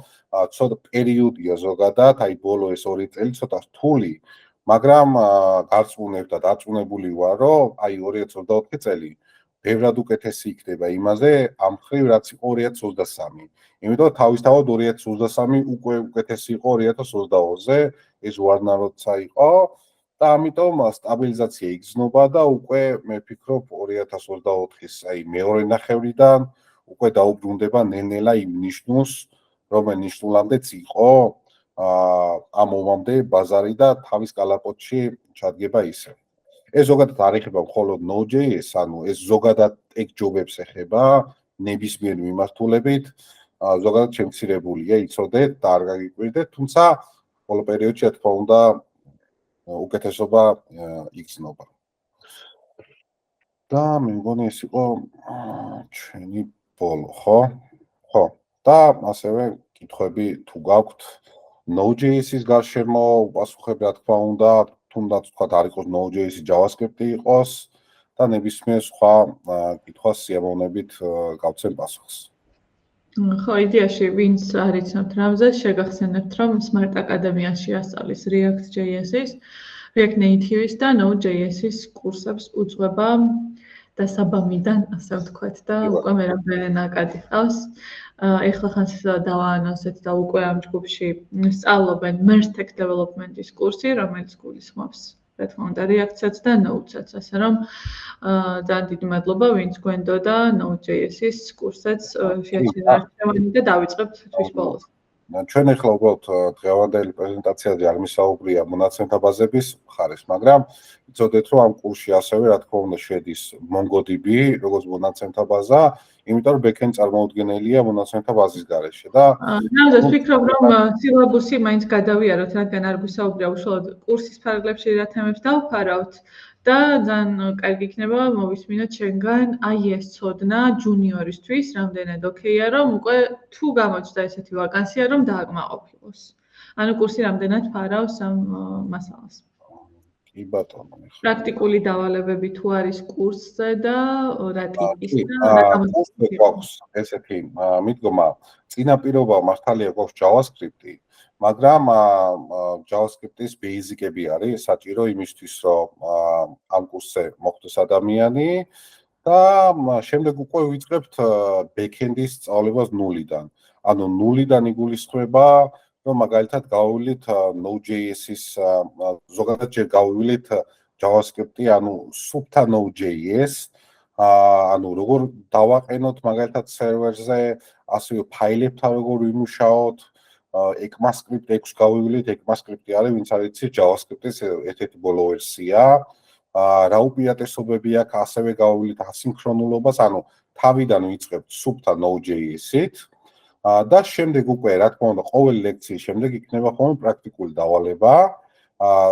ცოტა პერიოდია ზოგადად, აი ბოლო ეს 2 წელი ცოტა რთული, მაგრამ გარწმუნებ და დარწმუნებული ვარ, რომ აი 2024 წელი ბევრად უკეთესი იქნება იმაზე, ამ ხრივ რაც იყო 2023. იმიტომ რომ თავისთავად 2023 უკვე უკეთესი იყო 2022-ზე, ეს ვარდნა როცა იყო და ამიტომ სტაბილიზაცია იგრძნობა და უკვე მე ვფიქრობ 2024-ის აი მეორე ნახევრიდან უკვე დაუბრუნდება ნელ-ნელა იმ ნიშნულს, რომელ ნიშნულამდეც იყო ამ მომამდე ბაზარი და თავის კალაპოტში ჩადგება ისე. ეს ზოგადად არ ეხება მხოლოდ Node.js, ანუ ეს ზოგადად ტექ ჯობებს ეხება ნებისმიერ მიმართულებით, ზოგადად შემცირებულია, იცოდეთ და არ გაგიკვირდეთ, თუმცა ბოლო პერიოდში რა თქმა უნდა უკეთესობა იგრძნობა. და მე მგონი ეს იყო ჩვენი ბოლო, ხო? ხო. და ასევე კითხვები თუ გაქვთ Node.js-ის გარშემო უპასუხებ რა თქმა უნდა, თუნდაც თქვა არ იყოს Node.js-ი, JavaScript-ი იყოს და ნებისმიერ სხვა კითხვას სიამოვნებით გავცემ პასუხს. ხო, იდეაში ვინც არ იცნობთ რამზე, შეგახსენებთ, რომ Smart Academy-აში ასწავლის React.js-ის, React Native-ის და Node.js-ის კურსებს უძღვება და საბამიდან, ასე ვთქვათ, და უკვე მე რამდენი ნაკადი ყავს. ეხლა ხანს დავაანონსეთ და უკვე ამ ჯგუფში სწავლობენ Mertech Development-ის კურსი, რომელიც გულისხმობს რა თქმა უნდა React-საც და Node-საც, ასე რომ ძალიან დიდი მადლობა, ვინც გვენდოდა Node.js-ის კურსსაც შეაჩერა არჩევანი და დავიწყებთ თვის ბოლოს. ჩვენ ახლა უბრალოდ დღევანდელი პრეზენტაციაზე არ მისაუბრია მონაცემთა ბაზების მხარეს, მაგრამ იცოდეთ რომ ამ კურსში ასევე რა თქმა უნდა შედის MongoDB, როგორც მონაცემთა ბაზა, იმიტომ რომ backend წარმოუდგენელია მონაცემთა ბაზის გარეშე და ნამდვილად ვფიქრობ რომ სილაბუსი მაინც გადავიაროთ, რადგან არ გვისაუბრია უშუალოდ კურსის ფარგლებში რა თემებს დავფარავთ და ძალიან კარგი იქნება მოვისმინოთ შენგან აი ეს ცოდნა ჯუნიორისთვის, რამდენად ოკეია რომ უკვე თუ გამოჩნდა ესეთი ვაკანსია რომ დააკმაყოფილოს. ანუ კურსი რამდენად ფარავს ამ მასალას. კი ბატონო. პრაქტიკული დავალებები თუ არის კურსზე და რა ტიპის და რა გამოცხადდება. ესეთი მიდგომა წინაპირობა მართალია გვაქვს JavaScript-ი, მაგრამ JavaScript-ის ბეიზიკები არის საჭირო იმისთვის, რომ ამ კურსზე მოხვდეს ადამიანი და შემდეგ უკვე ვიწყებთ backend-ის სწავლებას ნულიდან. ანუ ნულიდან იგულისხმება, რომ მაგალითად გავივლით Node.js-ის ზოგადად ჯერ გავივლით JavaScript-ი, ანუ სუფთა Node.js, ანუ როგორ დავაყენოთ მაგალითად სერვერზე, ასევე ფაილებთან როგორ ვიმუშაოთ, ECMAScript 6 გავივლით, ECMAScript-ი არის, ვინც არ იცით, JavaScript-ის ერთ-ერთი ბოლო ვერსია. რა უპირატესობები აქვს, ასევე გავივლით ასინქრონულობას, ანუ თავიდან ვიწყებთ სუფთა Node.js-ით. და შემდეგ უკვე რა თქმა უნდა ყოველი ლექციის შემდეგ იქნება ხოლმე პრაქტიკული დავალება,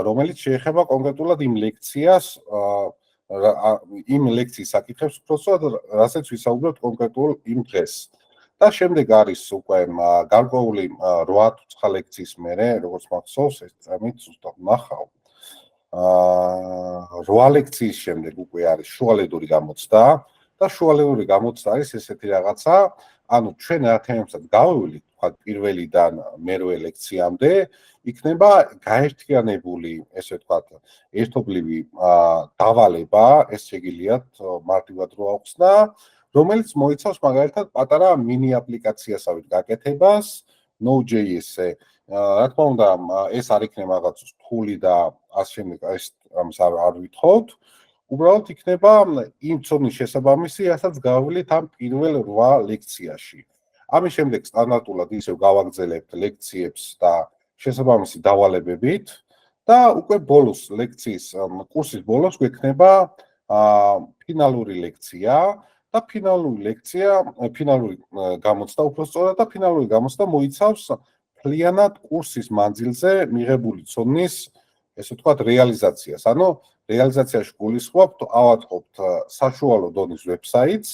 რომელიც შეეხება კონკრეტულად იმ ლექციას, იმ ლექციის საკითხებს უბრალოდ, რასაც ვისაუბრებთ კონკრეტულ იმ დღეს. და შემდეგ არის უკვე გარკვეული 8 ლექციის მერე, როგორც მახსოვს, ეს წამით ზუსტად ნახავ. 8 ლექციის შემდეგ უკვე არის შუალედური გამოცდა და შუალედური გამოცდა არის ესეთი რაღაცა, ანუ ჩვენ რა თემებსაც გავივლით, თქვა პირველიდან მერვე ლექციამდე, იქნება გაერთიანებული, ესე ვთქვათ, ერთობლივი დავალება, ეს შეგიძლიათ მარტივად რო ახსნა, რომელიც მოიცავს მაგალითად პატარა მინი აპლიკაციასავით გაკეთებას Node.js-ზე. რა თქმა უნდა, ეს არ იქნება რაღაც რთული და ასე შემდეგ, ეს ამას არ ვითხოვთ. უბრალოდ იქნება იმ ცოდნის შესაბამისი, რასაც გავავლით ამ პირველ 8 ლექციაში. ამის შემდეგ სტანდარტულად ისევ გავაგრძელებთ ლექციებს და შესაბამისი დავალებებით და უკვე ბოლოს ლექციის კურსის ბოლოს გვექნება ფინალური ლექცია და ფინალური გამოცდა უბრალოდ და ფინალური გამოცდა მოიცავს მთლიანად კურსის მანძილზე მიღებული ცოდნის, ესე ვთქვათ, რეალიზაციას. ანუ რეალიზაციაში გულისხმობთ, ავადმყოფთ საშუალო დონის ვებსაიტს,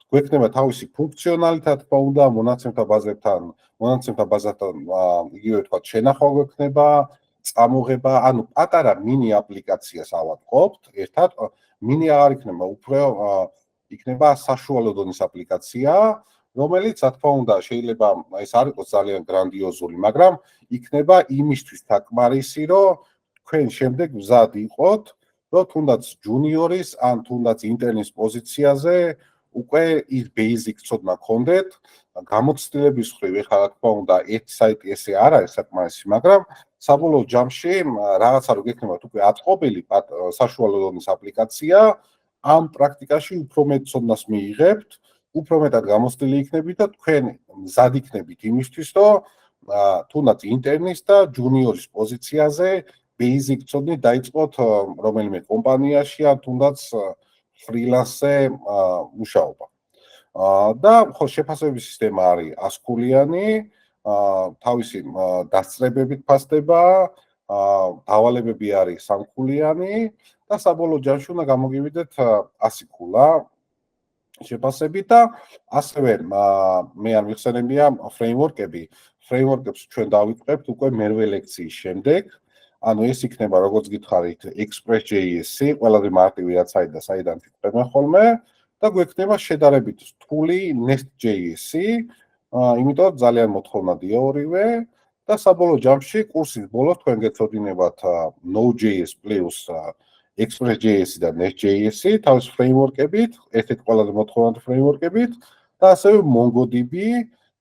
გვექნება თავისი ფუნქციონალიტეტი, თქმა უნდა, მონაცემთა ბაზასთან იგივე ვთქვათ, შენახვა გვექნება, წამოღება, ანუ პატარა მინი აპლიკაციას ავადმყოფთ, ერთად მინი აღარ იქნება, უფრო იქნება საშუალო დონის აპლიკაცია, რომელიც, რა თქმა უნდა, შეიძლება ეს არ იყოს ძალიან გრანდიოზული, მაგრამ იქნება იმისთვის საკმარისი, რომ თქვენ შემდეგ მზად იყოთ, რომ თუნდაც ჯუნიორის ან თუნდაც ინტერნის პოზიციაზე უკვე ის basic ცოდნა გქონდეთ, გამოცდილების მხრივ, ეხლა რა თქმა უნდა, ერთ საიტი ესე არ არის საკმარისი, მაგრამ საბოლოო ჯამში რაღაცა რო გექნებათ უკვე აწყობილი საშუალო დონის აპლიკაცია, ამ პრაქტიკაში უფრო მეტ ცოდნას მიიღებთ, უფრო მეტად გამოცდილი იქნებით და თქვენ მზად იქნებით იმისთვის, რომ თუნდაც ინტერნის და ჯუნიორის პოზიციაზე basic ცოდნით დაიწყოთ რომელიმე კომპანიაში ან თუნდაც ფრილანსზე მუშაობა. და ხო შეფასების სისტემა არის 100 ქულიანი, თავისი დასწრებებით ფასდება, დავალებები არის 3 ქულიანი და საბოლოო ჯამში უნდა გამოგივიდეთ 100 ქულა შეფასებით და ასევე მე არ მიხსენებია ფრეიმვორკებს ჩვენ დავიწყებთ უკვე მერვე ლექციის შემდეგ. ანუ ეს იქნება როგორც გითხარით Express.js-ი, ყველაზე მარტივი რაც არის და საიდან თვითონ ხოლმე და გვექნება შედარებით რთული Nest.js-ი, იმიტომ ძალიან მოთხოვნადია ორივე და საბოლოო ჯამში კურსის ბოლოს თქვენ გეცოდინებათ Node.js plus Express.js-ი და Nest.js-ი თავის ფრეიმვორკებით, ერთ-ერთი ყველაზე მოთხოვნადი ფრეიმვორკებით და ასევე MongoDB,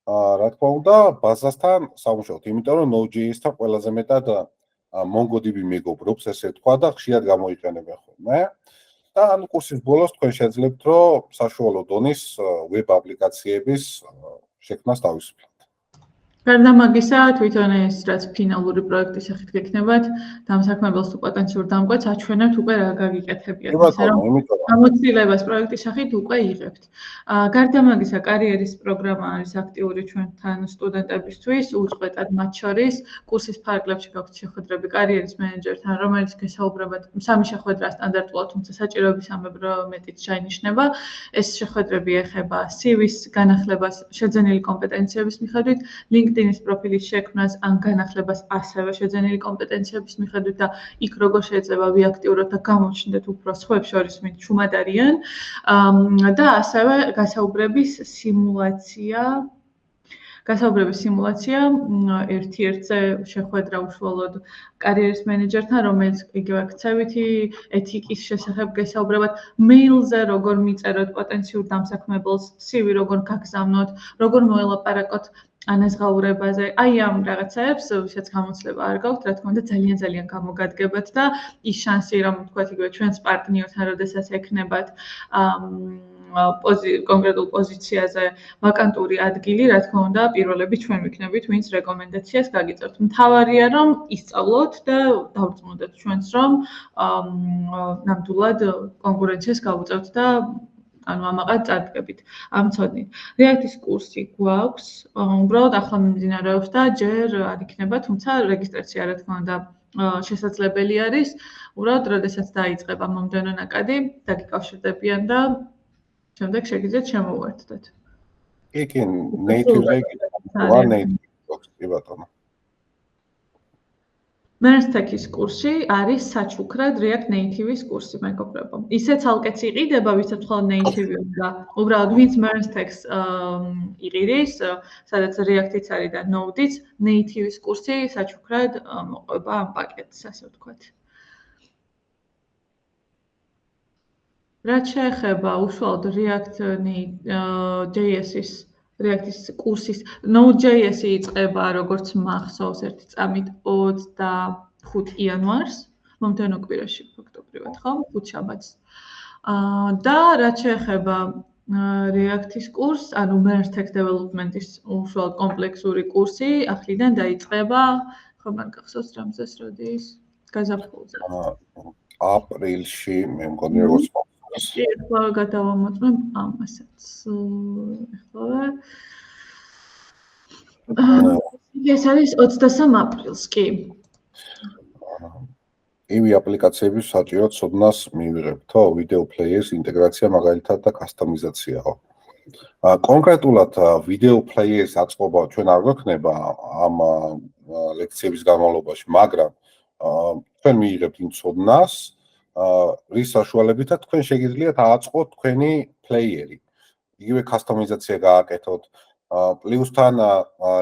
რა თქმა უნდა, ბაზასთან სამუშაოთ, იმიტომ რომ Node.js-თან ყველაზე მეტად MongoDB მეგობრობს, ესე თქვა და ხშირად გამოიყენებენ ხოლმე. და ანუ კურსის ბოლოს თქვენ შეძლებთ, რომ საშუალო დონის ვებ აპლიკაციების შექმნას თავისუფლად. გარდა მაგისა, თვითონ ეს რაც ფინალური პროექტის სახით გექნებათ, დამსაქმებელს თუ პოტენციურ დამკვეთს აჩვენებთ უკვე რა გაგიკეთებიათ, ისე რომ გამოცდილებას პროექტის სახით უკვე იღებთ. გარდა მაგისა, კარიერის პროგრამა არის აქტიური ჩვენთან სტუდენტებისთვის, უწყვეტად მათ შორის კურსის ფარგლებში გაქვთ შეხვედრები კარიერის მენეჯერთან, რომელიც გესაუბრებათ სამი შეხვედრა სტანდარტულად, თუმცა საჭიროებისამებრ მეტიც შეინიშნება. ეს შეხვედრები ეხება CV-ს განახლებას შეძენილი კომპეტენციების მიხედვით, LinkedIn-ის პროფილის შექმნას ან განახლებას ასევე შეძენილი კომპეტენციების მიხედვით და იქ როგორ შეიძლება ვიაქტიუროთ და გამოჩნდეთ უფრო სხვებს შორის ვინც ჩუმად არიან და ასევე გასაუბრების სიმულაცია ერთ-ერთზე შეხვედრა უშუალოდ კარიერის მენეჯერთან, რომელიც იგივე ქცევითი ეთიკის შესახებ გესაუბრებათ, მეილზე როგორ მიწეროთ პოტენციურ დამსაქმებელს, CV როგორ გაგზავნოთ, როგორ მოელაპარაკოთ ანაზღაურებაზე, აი ამ რაღაცებს, ვისაც გამოცდილება არ გაქვთ, რა თქმა უნდა, ძალიან გამოგადგებათ და ის შანსი, რომ თქვათ იგივე ჩვენს პარტნიორთან, როდესაც ექნებათ კონკრეტულ პოზიციაზე ვაკანტური ადგილი, რა თქმა უნდა, პირველები ჩვენ ვიქნებით, ვინც რეკომენდაციას გაგიწერთ. მთავარია, რომ ისწავლოთ და დავწმუნდეთ ჩვენს, რომ ნამდვილად კონკურენციას გავუწევთ და ანუ ამაყად წარდგებით ამ ცოდნით. React-ის კურსი გვაქვს, უბრალოდ ახლა მიმდინარეობს და ჯერ არ იქნება, თუმცა რეგისტრაცია რა თქმა უნდა შესაძლებელი არის. უბრალოდ როდესაც დაიწყება მომდევნო ნაკადი, დაგიკავშირდებიან და შემდეგ შეგიძლიათ შემოვერთდეთ. კი, native-ზე კი ბატონო. MERS-Tech-ის კურსი არის საჩუქრად React Native-ის კურსი, მეგობრებო. ისე ცალკეც იყიდება, ვისაც მხოლოდ Native უნდა. უბრალოდ ვინც MERS-Tech-ს იყიდის, სადაც React-იც არის და Node-იც, Native-ის კურსი საჩუქრად მოყვება ამ პაკეტს, ასე ვთქვათ. რაც შეეხება უშუალოდ React.js-ის React-ის კურსის Node.js-ი იწყება როგორც მახსოვს ერთი წამით 25 იანვარს, მომდევნო კვირაში ფაქტობრივად, ხო? 5 შაბათს. და რაც შეეხება React-ის კურსს, ანუ MERS-Tech Development-ის უშუალოდ კომპლექსური კურსი, ახლიდან დაიწყება, ხო მან გახსოვს რამზეს როდის გაზაფხულზე. აპრილში მე მგონი როგორც ეხლა გადავამოწმებ ამასაც. ეხლა ეს არის 23 აპრილს, კი. ივი აპლიკაციების საჭირო ცოდნას მივიღებთ, ხო? ვიდეო პლეიერის ინტეგრაცია მაგალითად და კასტომიზაციაო. კონკრეტულად ვიდეო პლეიერის აწყობა ჩვენ არ გვექნება ამ ლექციების განმავლობაში, მაგრამ ჩვენ მივიღებთ იმ ცოდნას, რის საშუალებითაც თქვენ შეგიძლიათ აწყოთ თქვენი პლეიერი. იგივე კასტომიზაცია გააკეთოთ. პლუსთან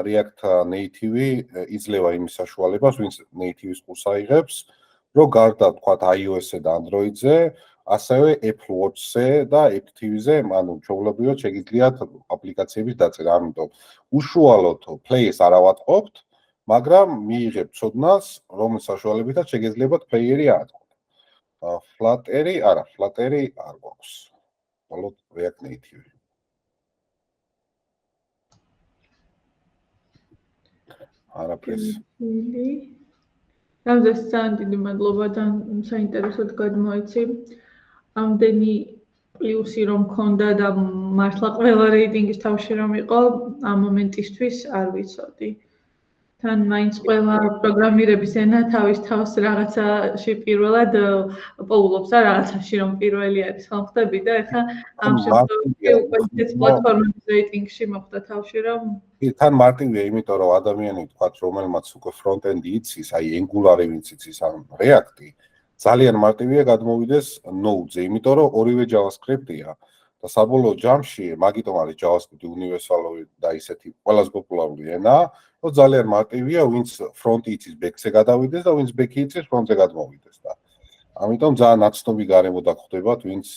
React Native იძლევა იმის საშუალებას, ვინც Native-ის კურსს აიღებს, რომ გარდა თქვათ iOS-ზე და Android-ზე, ასევე Apple Watch-ზე და Apple TV-ზე, ანუ ჩვეულებრივად შეგიძლიათ აპლიკაციების დაწერა. ამიტომ უშუალოდ players არ ავატყობთ, მაგრამ მიიღებთ ცოდნას, რომლის საშუალებითაც შეგიძლიათ პლეიერი აწყოთ. Flutter-ი არ გვაქვს. მხოლოდ React Native. არაფერს. რამდენს ძალიან დიდი მადლობა და საინტერესოდ გადმოიცი. ამდენი პლუსი რომ მქონდა და მართლა ყველა რეიტინგის თავში რომ იყო, ამ მომენტისთვის არ ვიცოდი. თან მაინც ყველა პროგრამირების ენა თავის თავს რაღაცაში პირველად პოულობს და რაღაცაში რომ პირველი არის, ხო ხდები და ეხლა ამ შემთხვევაში უკვე ეს პლატფორმების რეიტინგში მოხდა თავში რომ თან მარტივია, იმიტომ რომ ადამიანი თქვათ, რომელმაც უკვე ფრონტენდი იცის, აი Angular-ი ვინც იცის, ან React-ი, ძალიან მარტივია გადმოვიდეს Node-ზე, იმიტომ რომ ორივე JavaScript-ია და საბოლოო ჯამში მაგიტომ არის JavaScript-ი უნივერსალური და ისეთი ყველაზე პოპულარული ენა, რომ ძალიან მარტივია, ვინც ფრონტი იცის, back-ზე გადავიდეს და ვინც back-ი იცის, front-ზე გადმოვიდეს და ამიტომ ძალიან ნაცნობი გარემო დაგხვდებათ, ვინც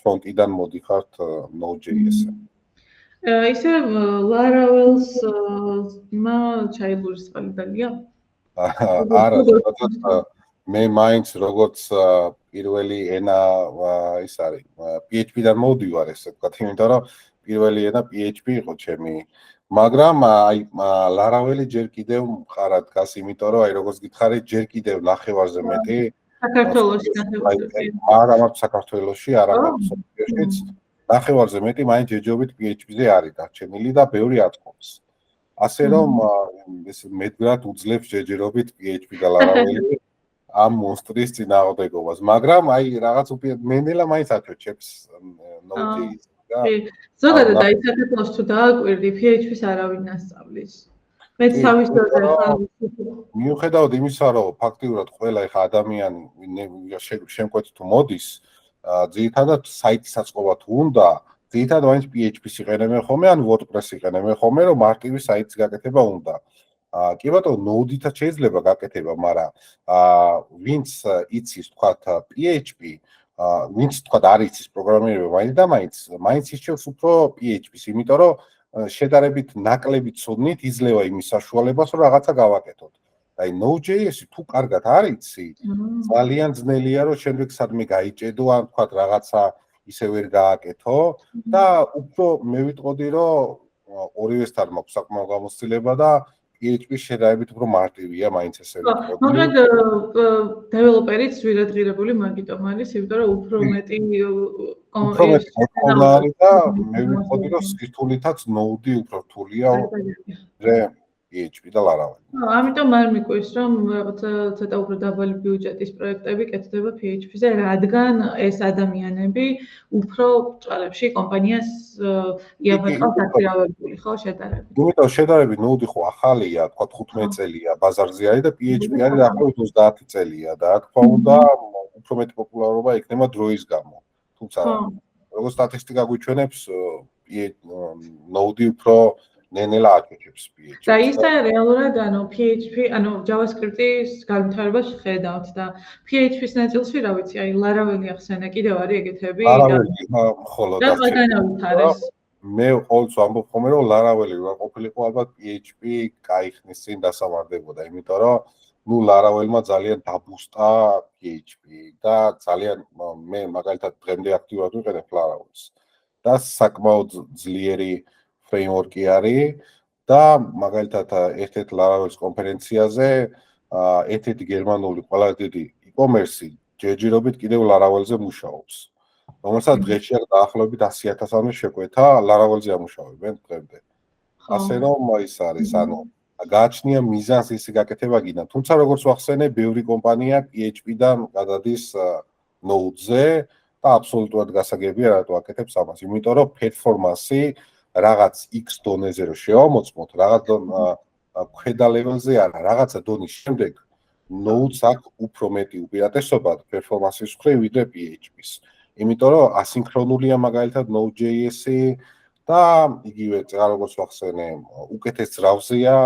ფრონტიდან მოდიხართ Node.js-ზე. ისე Laravel-ს ჩაილურისყალი დალია? არა, მე მაინც როგორც პირველი ენა ის არის, PHP-დან მოვდივარ, ესე ვთქვათ, იმიტომ რომ პირველი ენა PHP იყო ჩემი. მაგრამ აი Laravel-ი ჯერ კიდევ მყარად დგას, იმიტომ რომ აი როგორც გითხარით, ჯერ კიდევ ნახევარზე მეტი საქართველოში ნახევარზე. არა მარტო საქართველოში, არამედ სოფიაშიც ნახევარზე მეტი მაინც ჯერჯერობით PHP-ზე არის დარჩენილი და ბევრი აწყობს. ასე რომ ეს მეტად უძლებს ჯერჯერობით PHP და Laravel-ი ამ მონსტრის წინააღმდეგობას, მაგრამ აი რაღაც მენელა მაინც აჩვენებს Node.js და ზოგადად აი საქართველოს თუ დააკვირდი PHP-ს არავინ ასწავლის. მეც თავისთავად მიუხედავად იმისა, რომ ფაქტიურად ყველა ეხა ადამიანი შემკვეთ თუ მოდის, ძირითადად საიტის აწყობა თუ უნდა, ძირითადად მაინც PHP-ს იყენებენ ხოლმე, ან WordPress-ს იყენებენ ხოლმე, რომ მარტივი საიტის გაკეთება უნდა. კი ბატონო, Node-ით შეიძლება გაკეთება, მაგრამ ვინც იცის, თქვათ, PHP, ვინც თქვათ არ იცის პროგრამირება, მაინც ირჩევს უფრო PHP-ს, იმიტომ რომ შედარებით ნაკლები ცოდნით იძლევა იმის საშუალებას, რომ რაღაცა გავაკეთოთ. აი Node.js-ი თუ კარგად არ იცი, ძალიან ძნელია, რომ შემდეგ სადმე გაიჭედო, ან თქვათ რაღაცა ისე ვერ გააკეთო და უფრო მე ვიტყოდი, რომ ორივესთან მაქვს საკმაო გამოცდილება და PHP-ს შედარებით უფრო მარტივია, მაინც ესე ვიტყოდი. მაგრამ დეველოპერიც ძვირადღირებული მაგიტომ არის, იმიტომ რომ უფრო მეტი მოთხოვნა არის და მე ვიტყოდი, რომ სირთულითაც Node უფრო რთულია PHP და Laravel. ამიტომ არ მიკვირს, რომ რაღაცა ცოტა უფრო დაბალი ბიუჯეტის პროექტები კეთდება PHP-ზე, რადგან ეს ადამიანები უფრო წვალებში კომპანიას იაფეთყავს აქტივირებული, ხო, შედარებით. იმიტომ შედარებით Node ხო ახალია, თქვა 15 წელია ბაზარზე არის და PHP არის დაახლოებით 30 წელია და რა თქმა უნდა, უფრო მეტი პოპულარობა იქნება დროის გამო. თუმცა როგორც სტატისტიკა გვიჩვენებს, Node უფრო ნენელა აჩვენებს PHP. და ისე რეალურად PHP, JavaScript-ის განვითარებას ხედავთ და PHP-ის ნაწილში, რა ვიცი, აი Laravel-ი ახსენე, კიდევ არის ეგეთები და ხოლო და განავითარეს. მე ყოველთვის ვამბობ ხოლმე, რომ Laravel-ი რა ყოფილიყო ალბათ PHP кайხნის წინ დასამარდებოდა, იმიტომ რომ Laravel-მა ძალიან დაბუსტა PHP და ძალიან მე მაგალითად დღემდე აქტიურად ვიყენებ Laravel-ს. და საკმაოდ ძლიერი framework-ი არის და მაგალითად ერთ-ერთ Laravel-ის კონფერენციაზე ერთ-ერთი გერმანული ყველაზე დიდი e-commerce ჯერჯერობით კიდევ Laravel-ზე მუშაობს. რომელსაც დღეში დაახლოებით 100,000-ამდე შეკვეთა Laravel-ზე ამუშავებენ დღემდე. ასე რომ ის არის, გააჩნია მიზანს ისი გაკეთება გინდა. თუმცა როგორც ვახსენე, ბევრი კომპანია PHP-დან გადადის Node-ზე და აბსოლუტურად გასაგებია რატო აკეთებს ამას. იმიტომ რომ performance-ი რაღაც X დონეზე რო შევამოწმოთ, რაღაც ქვედა level-ზე არა, რაღაცა დონის შემდეგ Node-ს აქვს უფრო მეტი უპირატესობა performance-ის მხრივ ვიდრე PHP-ს. იმიტომ რომ ასინქრონულია მაგალითად Node.js-ი და იგივე როგორც ვახსენე, უკეთეს ძრავზეა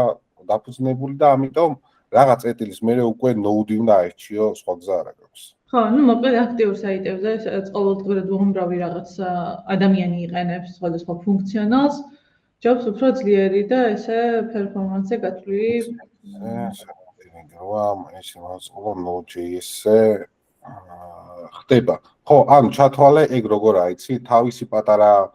დაფუძნებული და ამიტომ რაღაც ეტილის მერე უკვე Node უნდა აერჩიო, სხვა გზა არ აქვს. ხო, მოკლედ აქტიურ საიტებზე ყოველდღურად უამრავი რაღაც ადამიანი იყენებს სხვადასხვა ფუნქციონალს, ჯობს უფრო ძლიერი და ესე performance-ზე გათვლილი. ეს მოწყობა Node.js-ზე ხდება. ხო, ანუ ჩათვალე ეგ როგორ აიცი, თავისი პატარა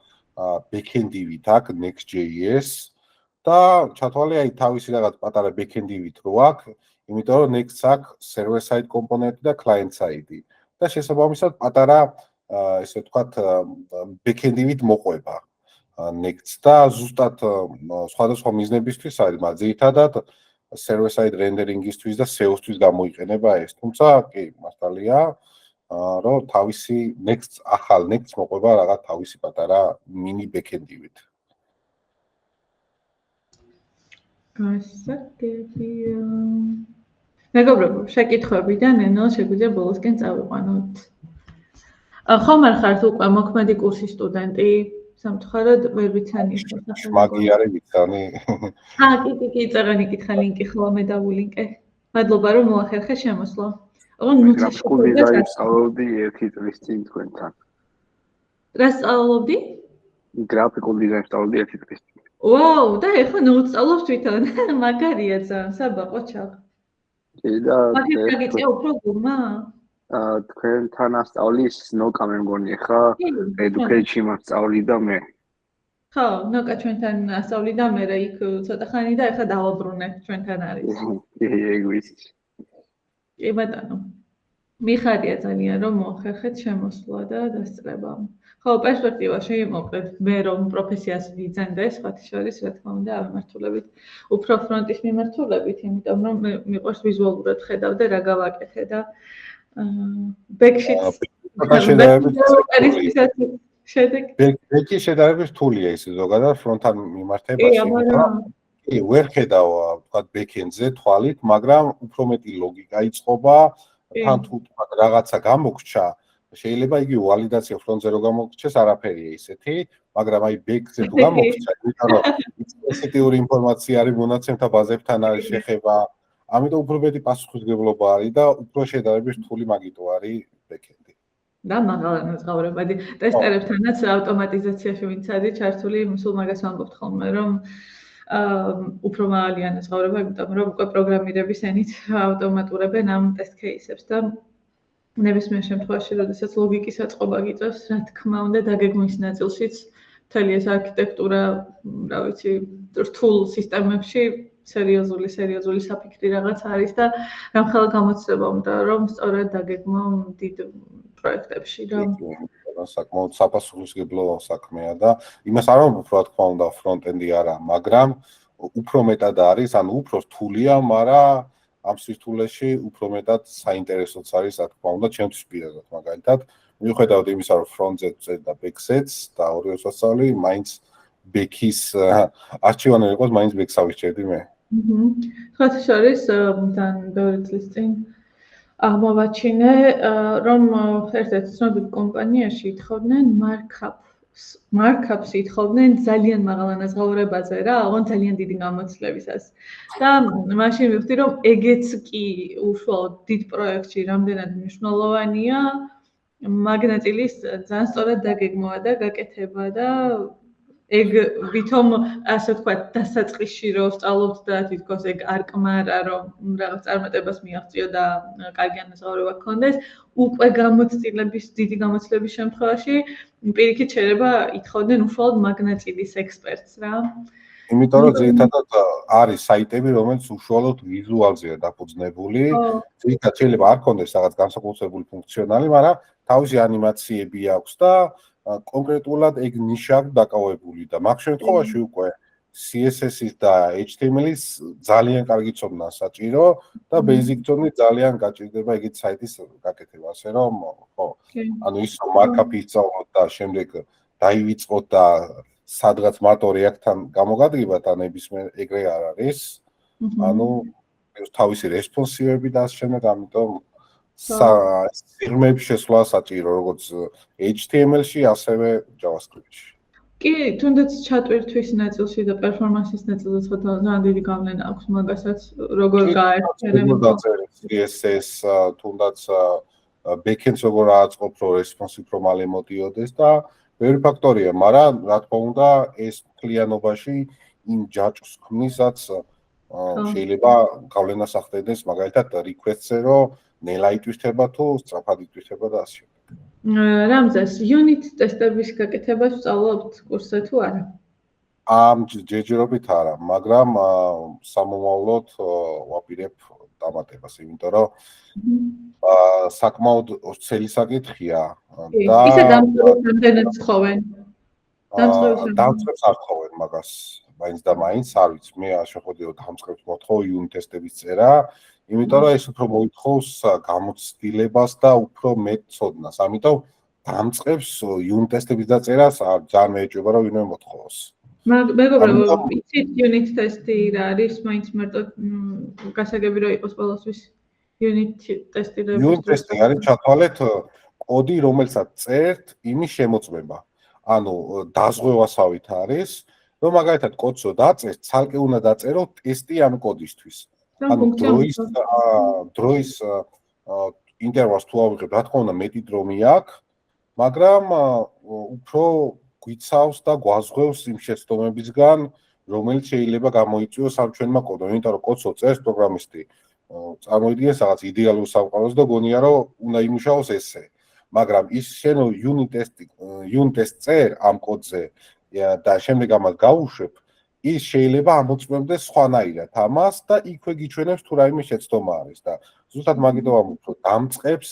backend-ივით აქვს Next.js და ჩათვალე აი თავისი რაღაც პატარა backend-ივით რო აქვს, იმიტომ რომ Next-ს აქვს server side კომპონენტი და client side-ი და შესაბამისად პატარა ესე ვთქვათ backend-ივით მოყვება Next-ს და ზუსტად სხვადასხვა მიზნებისთვის არის, მაგრამ ძირითადად server side rendering-ისთვის და SEO-სთვის გამოიყენება ეს. თუმცა კი, მართალია რომ თავისი ახალ Next-ს მოყვება რაღაც თავისი პატარა mini backend-ივით. გასაგებია. მეგობრებო, შეკითხვებიდან ნენო შეგვიძლია ბოლოსკენ წავიყვანოთ. ხომ არ ხართ უკვე მოქმედი კურსის სტუდენტი? სამწუხაროდ ვერ ვიცანი სახელმწიფო. მაგი არის ვიცანი. კი, წერანი კითხა ლინკი ხო მე დავულინკე. მადლობა რომ მოახერხე შემოსვლა. გრაფიკული დიზაინის სწავლობდი 1 წლის წინ თქვენთან. რა სწავლობდი? გრაფიკულ დიზაინს სწავლობდი 1 წლის წინ. ვაუ, და ეხლა Node სწავლობ თვითონ. მაგარია ძალიან, საბა ყოჩაღ. და მაგით გიწია უფრო გურმა? თქვენთან ასწავლის ნოკა მე მგონი ხა, education-ში მასწავლიდა მე. ხო, ნოკა ჩვენთან ასწავლიდა მე რა იქ ცოტა ხანი და ეხლა დავაბრუნე ჩვენთან არის. ეგ ვიცი. კი ბატონო. მიხარია ძალიან რომ მოახერხეთ შემოსვლა და დასწრება. ხო, პერსპექტივაში მოკლედ მე რომ პროფესიას ვიძენდე, სხვათა შორის რა თქმა უნდა ამემართულებით უფრო ფრონტის მიმართულებით, იმიტომ რომ მე მიყვარს ვიზუალურად ხედავდე რა გავაკეთე და ბექში ბექში შედარებით რთულია ის ზოგადად ფრონტთან მიმართებაში. კი, ვერ ხედავ ვთქვათ ბექენდზე თვალით, მაგრამ უფრო მეტი ლოგიკა იწყობა, თან თუ რაღაცა გამოგრჩა, შეიძლება იგი ვალიდაცია ფრონტზე რო გამოგრჩეს, არაფერია ისეთი, მაგრამ აი ბექზე თუ გამოგრჩა, იმიტომ რომ სენსიტიური ინფორმაცია არის მონაცემთა ბაზებთან არის შეხება, ამიტომ უფრო მეტი პასუხისმგებლობა არის და უფრო შედარებით რთული მაგიტო არის ბექენდი. და მაღალ მოძღავრებადი ტესტერებთანაც ავტომატიზაციაში ვინც არის ჩართული, სულ მაგას ვამბობთ ხოლმე, რომ უფრო მაღალი ანაზღაურება, იმიტომ რომ უკვე პროგრამირების ენით ავტომატურებენ ამ ტესტ кейსებს და ნებისმიერ შემთხვევაში, როდესაც ლოგიკის აწყობა გიწევს, რა თქმა უნდა, დაგეგმვის ნაწილშიც მთელი ეს არქიტექტურა, რა ვიცი, რთულ სისტემებში სერიოზული საფიქრი რაღაც არის და რამხელა გამოცდება უნდა რომ სწორად დაგეგმო დიდ პროექტებში რა. საკმაოდ საფასურისმგებლო საქმეა და იმას არ ვამბობ რა თქმა უნდა ფრონტენდი არა, მაგრამ უფრო მეტად არის, ანუ უფრო რთულია, მაგრამ ამ სირთულეში უფრო მეტად საინტერესოც არის, რა თქმა უნდა, ჩემთვის პირადად მაგალითად, მიუხედავად იმისა, რომ ფრონტზე წერ და ბექზეც და ორივე სასწავლი, მაინც ბექის არჩევანი იყოს, მაინც ბექს ავირჩევდი მე. ხათ შორის თან ბევრი წლის წინ აღმოვაჩინე, რომ ერთ-ერთ ცნობილ კომპანიაში ითხოვდნენ markups ითხოვდნენ ძალიან მაღალ ანაზღაურებაზე რა, აღონ ძალიან დიდი გამოცდილებისას. და მაშინ მივხვდი, რომ ეგეც კი უშუალოდ დიდ პროექტში რამდენად მნიშვნელოვანია, მაგნატილის ძალიან სწორად დაგეგმვა და გაკეთება და ეგ ვითომ ასე ვთქვათ დასაწყისში რომ სწავლობთ და თითქოს ეგ არ კმარა რომ რაღაც წარმატებას მიაღწიო და კარგი ანაზღაურება გქონდეს უკვე დიდი გამოცდილების შემთხვევაში პირიქით შეიძლება ითხოვდნენ უშუალოდ მაგნატილის ექსპერტს რა. იმიტომ რომ ძირითადად არის საიტები რომელიც უშუალოდ ვიზუალზეა დაფუძნებული, ძირითადად შეიძლება არ ქონდეს რაღაც განსაკუთრებული ფუნქციონალი, მაგრამ თავისი ანიმაციები აქვს და კონკრეტულად ეგ ნიშა აქვს დაკავებული და მაგ შემთხვევაში უკვე CSS-ის და HTML-ის ძალიან კარგი ცოდნა საჭირო და basic ცოდნი ძალიან გაჭირდება ეგეთ საიტის გაკეთება, ასე რომ ხო, ანუ ის markup-ი ისწავლოთ და შემდეგ დაივიწყოთ და სადღაც მარტო React-თან გამოგადგება და ნებისმიერ ეგრე არ არის. ანუ თავისი რესპონსივები და ასე შემდეგ, ამიტომ სიღრმეების შესვლა საჭირო, როგორც HTML-ში, ასევე JavaScript-ში. კი, თუნდაც ჩატვირთვის ნაწილში და პერფორმანსის ნაწილზე ძალიან დიდი გავლენა აქვს მაგასაც, როგორ გაერთიანება. CSS, თუნდაც backend-ს როგორ აწყობ, რომ responsive რომ მალე მოდიოდეს და ბევრი ფაქტორია, მაგრამ რა თქმა უნდა, ეს მთლიანობაში იმ ჯაჭვს ქმნისაც შეიძლება გავლენას ახდენდეს მაგალითად request-ზე, რომ ნელა იტვირთება თუ სწრაფად იტვირთება და ასე. რამზეს, unit ტესტების გაკეთებას ვსწავლობთ კურსზე თუ არა? ჯერჯერობით არა, მაგრამ სამომავლოდ ვაპირებ დამატებას, იმიტომ რომ საკმაოდ ვრცელი საკითხია და ისე დამწყებამდე თხოვენ. დამწყებს არ თხოვენ მაგას, მაინც და მაინც არ ვიცი, მე არ შეხვედი რომ დამწყებს მოთხოვ unit ტესტების წერა. იმიტომ რომ ეს უფრო მოითხოვს გამოცდილებას და უფრო მეტ ცოდნას. ამიტომ დამწყებს unit ტესტების დაწერას ძალიან მეეჭვება რომ ვინმე მოთხოვოს. მეგობრებო, იცით unit ტესტი რა არის? მაინც მარტო გასაგები რომ იყოს ყველასთვის unit ტესტირების. unit ტესტი არის ჩათვალეთ კოდი, რომელსაც წერთ, იმის შემოწმება. ანუ დაზღვევასავით არის, რომ მაგალითად კოდს რო დაწერთ, ცალკე უნდა დაწერო ტესტი ამ კოდისთვის. ანუ დროის ინტერვალს თუ ავიღებ, რა თქმა უნდა, მეტი დრო მიაქვს, მაგრამ უფრო გვიცავს და გვაზღვევს იმ შეცდომებისგან, რომელიც შეიძლება გამოიწვიოს ამ ჩვენმა კოდმა, იმიტომ რომ კოდს წერს პროგრამისტი. წარმოიდგინეს რაღაც იდეალურ სამყაროს და გონია რომ უნდა იმუშაოს ესე. მაგრამ ის შენ unit test წერ ამ კოდზე და შემდეგ ამას გავუშვებ, ის შეიძლება ამოწმებდეს სხვანაირად ამას და იქვე გიჩვენებს თუ რაიმე შეცდომა არის და ზუსტად მაგითო ვამბობ, რომ დამწყებს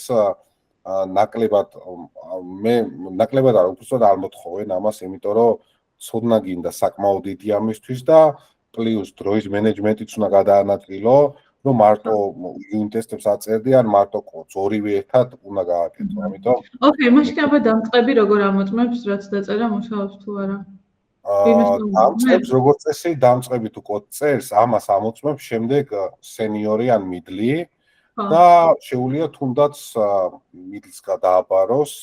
ნაკლებად არ უბრალოდ არ მოთხოვენ ამას, იმიტომ რომ ცოდნა გინდა საკმაოდ დიდი ამისთვის და პლუს დროის მენეჯმენტიც უნდა გადაანაწილო, რომ მარტო unit test-ებს აწერდი ან მარტო კოდს, ორივე ერთად უნდა გააკეთო. ამიტომ ოკეი, მაშინ აბა დამწყები როგორ ამოწმებს, რაც დაწერა მუშაობს თუ არა? დამწყებს როგორც წესი, დამწყები თუ კოდს წერს, ამას ამოწმებს შემდეგ სენიორი ან მიდლი და შეუძლია თუნდაც მიდლს გადააბაროს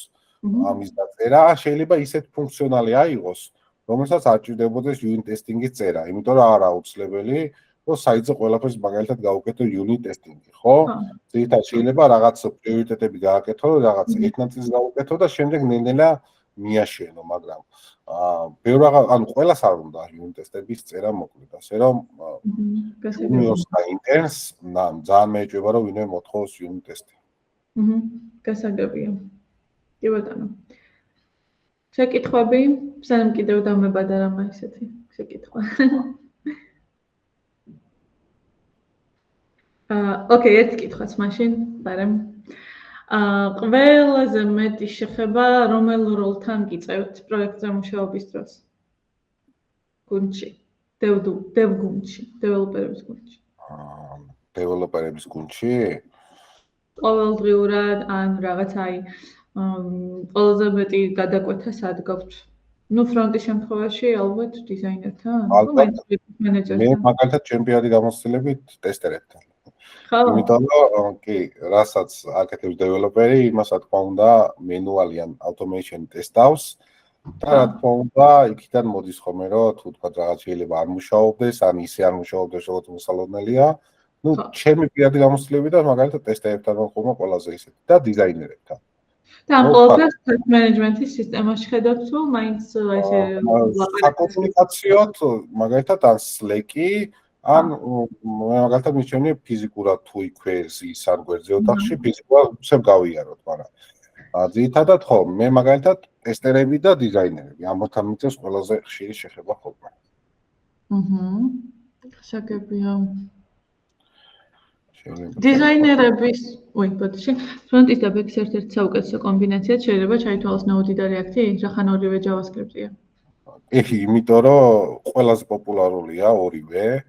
ამის დაწერა, შეიძლება ისეთ ფუნქციონალი აიღოს, რომელსაც არ ჭირდებოდეს unit testing-ის წერა, იმიტომ რომ არა აუცილებელი რომ საიტზე ყველაფერს მაგალითად გავუკეთო unit testing-ი, ხო? ზოგადად შეიძლება რაღაც პრიორიტეტები გააკეთო, რაღაც ერთ ნაწილს გავუკეთო და შემდეგ ნელ-ნელა მიაშენო, მაგრამ ანუ ყველას არ უნდა unit test-ების წერა მოკლედ, ასე რომ juniors და interns ძალიან მეეჭვება რომ ვინმე მოთხოვს unit test-ი. გასაგებია. კი ბატონო. შეკითხვები? სანამ კიდევ დამებადა რამე ისეთი შეკითხვა. ოკეი, ერთ კითხვაც მაშინ, ბარემ. ყველაზე მეტი შეხება რომელ როლთან გიწევთ პროექტზე მუშაობის დროს? გუნდში, დევ გუნდში, დეველოპერების გუნდში. დეველოპერების გუნდში? ყოველდღიურად ან რაღაც ყველაზე მეტი გადაკვეთა სად გაქვთ? ნუ ფრონტის შემთხვევაში ალბათ დიზაინერთან, თუ მაინც მენეჯერთან. მე მაგალითად ჩემპიონატი გამოცდილებით ტესტერებთან. ხო. იმიტომ რომ კი, რასაც აკეთებს დეველოპერი, იმას რა თქმა უნდა მენუალი ან automation ტესტავს და რა თქმა უნდა იქიდან მოდის ხოლმე რომ თუ თქვა რაღაც შეიძლება არ მუშაობდეს, ან ისე არ მუშაობდეს როგორც მოსალოდნელია. ნუ ჩემი პირადი გამოცდილებით და მაგალითად ტესტერებთან ხოლმე ყველაზე ისეთი და დიზაინერებთან. და ამ ყველაფერს მენეჯმენტის სისტემაში ხედავთ თუ მაინც ესე საკომუნიკაციოდ მაგალითად ან Slack-ი ან მაგალითად მიჩვენე ფიზიკურად თუ იქვე ის არ გვერდზე ოთახში ფიზიკურად უცებ გავიაროთ, მაგრამ ძირითადად ხო, მე მაგალითად ტესტერები და დიზაინერები ამოთან მიწევს ყველაზე ხშირი შეხება ხოლმე. შეგებია. დიზაინერების, ბოდიში, ფრონტის და ბექის ერთ-ერთი საუკეთესო კომბინაციად შეიძლება ჩაითვალოს Node და React-ი, რახან ორივე JavaScript-ია. იმიტომ რომ ყველაზე პოპულარულია ორივე.